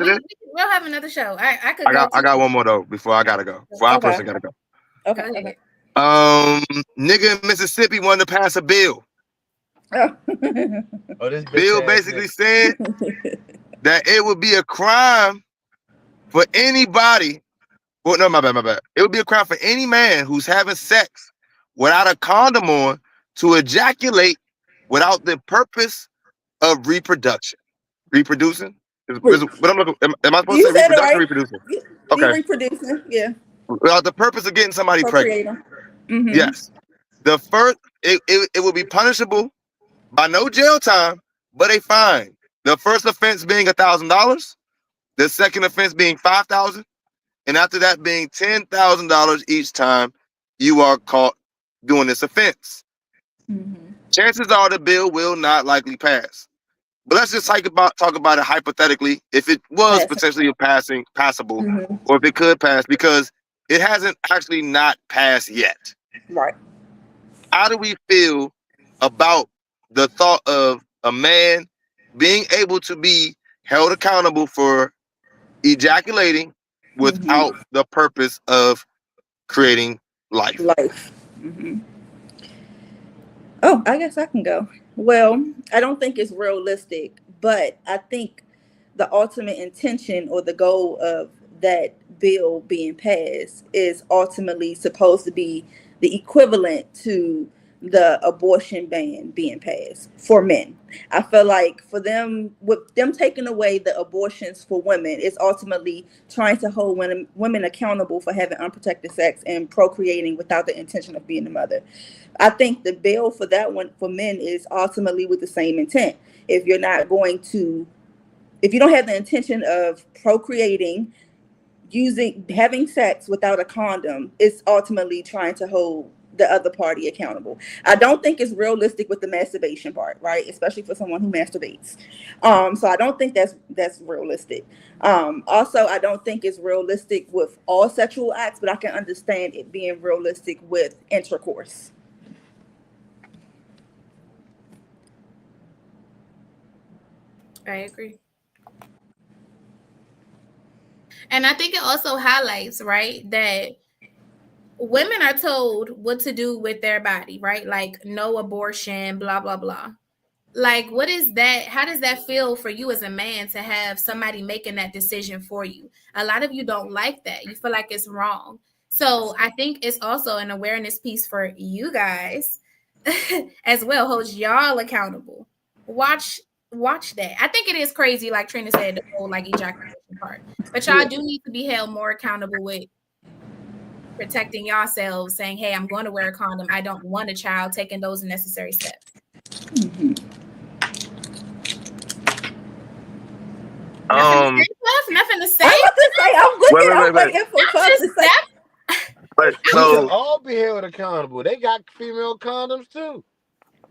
We'll have another show. I got one more though before I gotta go. Before I personally gotta go. Okay. Nigga in Mississippi wanted to pass a bill. Oh. This bill basically said that it would be a crime for anybody. Well, no, my bad. It would be a crime for any man who's having sex without a condom on to ejaculate without the purpose of reproduction. Reproducing? But I'm looking. Am I supposed to say reproduction or reproducing? Okay. Reproducing, yeah. Without the purpose of getting somebody pregnant. Mm-hmm. Yes. The first, it will be punishable by no jail time, but a fine. The first offense being $1,000, the second offense being $5,000, and after that being $10,000 each time you are caught doing this offense. Mm-hmm. Chances are the bill will not likely pass. But let's just talk about it hypothetically. If it was potentially passable, mm-hmm. or if it could pass, because it hasn't actually not passed yet. Right. How do we feel about the thought of a man being able to be held accountable for ejaculating without mm-hmm. the purpose of creating life? Mm-hmm. Oh, I guess I can go. Well, I don't think it's realistic, but I think the ultimate intention or the goal of that bill being passed is ultimately supposed to be the equivalent to the abortion ban being passed for men. I feel like for them, with them taking away the abortions for women, it's ultimately trying to hold women accountable for having unprotected sex and procreating without the intention of being a mother. I think the bill for that one for men is ultimately with the same intent. If you don't have the intention of procreating, having sex without a condom, it's ultimately trying to hold the other party accountable. I don't think it's realistic with the masturbation part, right? Especially for someone who masturbates. So I don't think that's realistic. Also, I don't think it's realistic with all sexual acts, but I can understand it being realistic with intercourse. I agree. And I think it also highlights, right, that women are told what to do with their body, right? Like no abortion, blah, blah, blah. Like, what is that? How does that feel for you as a man to have somebody making that decision for you? A lot of you don't like that. You feel like it's wrong. So I think it's also an awareness piece for you guys as well, holds y'all accountable. Watch that. I think it is crazy, like Trina said, the whole like ejaculation part. But y'all do need to be held more accountable with protecting yourselves, saying, hey, I'm going to wear a condom. I don't want a child, taking those necessary steps. Mm-hmm. Nothing to say. I'm looking for Puff to say. But so we all be held accountable. They got female condoms too.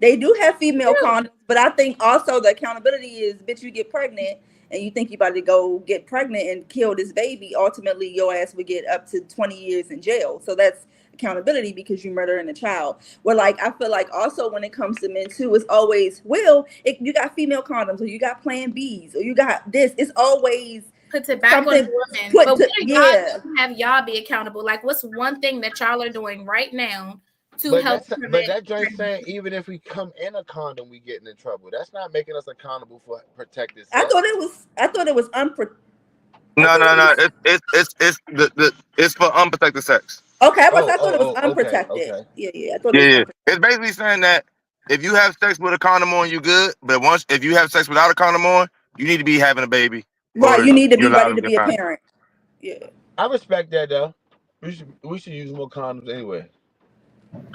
They do have female condoms, but I think also the accountability is, bitch, you get pregnant and you think you about to go get pregnant and kill this baby. Ultimately, your ass would get up to 20 years in jail. So that's accountability because you're murdering a child. Well, like, I feel like also when it comes to men too, it's always, you got female condoms or you got Plan Bs or you got this. It's always puts it back on the woman. But what do y'all have y'all be accountable? Like, what's one thing that y'all are doing right now to help prevent? But that just saying, even if we come in a condom, we getting in trouble. That's not making us accountable for protected sex. I thought it was unprotected. No. It's for unprotected sex. Okay, I thought it was unprotected. Okay. Yeah. I thought it was It's basically saying that if you have sex with a condom on, you good. But if you have sex without a condom on, you need to be having a baby. Right, you need to be ready to be a parent. Yeah. I respect that though. We should use more condoms anyway.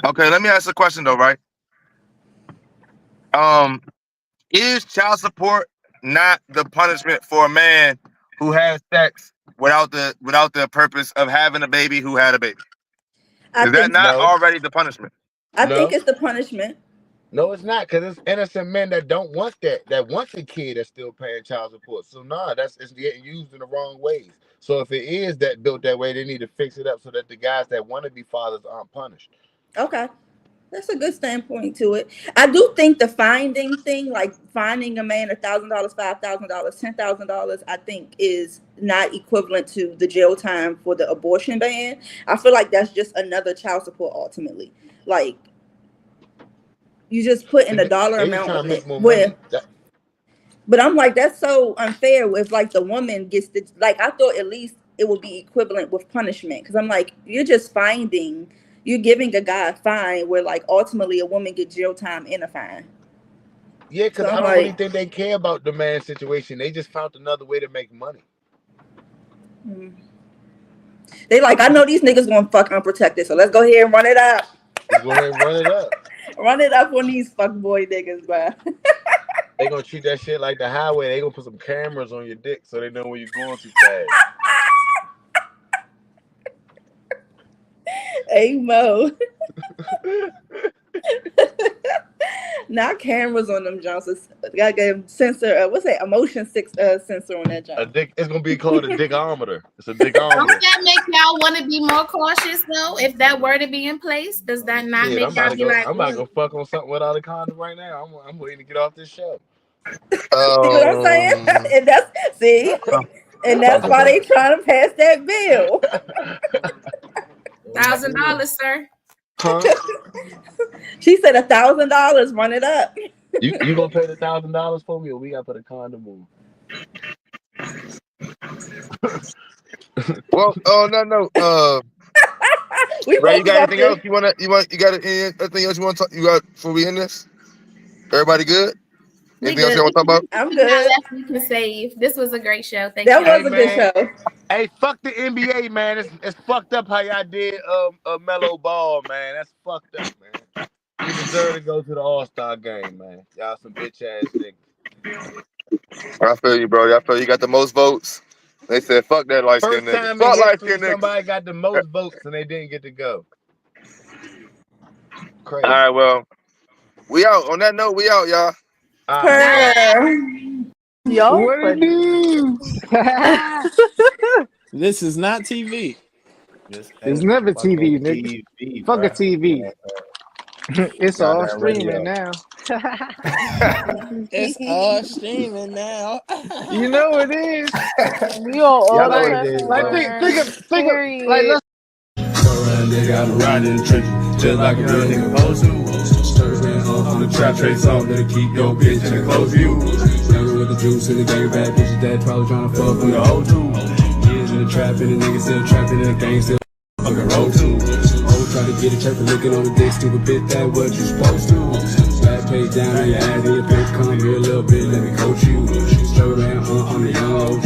Okay, let me ask a question though, right? Is child support not the punishment for a man who has sex without the purpose of having a baby who had a baby? Is that not already the punishment? I think it's the punishment. No, it's not, because it's innocent men that don't want that wants a kid that's still paying child support. So it's getting used in the wrong ways. So if it is that built that way, they need to fix it up so that the guys that want to be fathers aren't punished. Okay. That's a good standpoint to it. I do think the finding thing, like finding a man $1,000, $5,000, $10,000, I think is not equivalent to the jail time for the abortion ban. I feel like that's just another child support ultimately. Like you just put in a dollar amount of it. But I'm like, that's so unfair if like the woman gets the, like I thought at least it would be equivalent with punishment, because I'm like, you're giving a guy a fine where like ultimately a woman get jail time and a fine. Yeah, because I don't really think they care about the man's situation. They just found another way to make money. They like, I know these niggas gonna fuck unprotected, so let's go ahead and run it up. Let's go ahead and run it up. Run it up on these fuckboy niggas, bro. They gonna treat that shit like the highway. They gonna put some cameras on your dick so they know where you're going too fast. Hey Mo. Not cameras on them Johnsons. Got a sensor. What's that? Emotion sensor on that Johnson. It's gonna be called a dickometer. It's a dickometer. Don't that make y'all want to be more cautious though? If that were to be in place, does that not make y'all be like? I'm about to go fuck on something without a condom right now. I'm waiting to get off this show. See what I'm saying? And that's why they trying to pass that bill. $1,000, sir. Huh? She said $1,000. Run it up. You gonna pay the $1,000 for me, or we gotta put a condom on? Well, no. Ray, you got anything else you got anything else you want to talk? You got before we end this? Everybody good? Anything else you want to talk about? I'm good. We can save. This was a great show. Thank you. That was a good show. Hey, fuck the NBA, man. It's fucked up how y'all did a mellow ball, man. That's fucked up, man. You deserve to go to the All-Star game, man. Y'all some bitch ass niggas. I feel you, bro. I feel you got the most votes. They said, "Fuck that light skin nigga." First time in history, somebody got the most votes and they didn't get to go. Crazy. All right, well, we out. On that note, we out, y'all. Yo, what it do? This is not TV. It's never TV, nigga. Fuck a TV. It's all streaming now. It's all streaming now. You know it is. We all like think of like let's around there, got around in the trenches, just like a real nigga supposed to. On the trap trace off, that'll keep your bitch in a close view. Younger with the juice and the gang of bad bitches that probably tryna fuck with the whole two. Years in the trap and the nigga still trapping and the gang still fucking roll too. Old try to get a check for licking on the dick, stupid bitch, that what you supposed to. Bad page down on your ass and your bitch come here a little bit, let me coach you. Straight around on the young old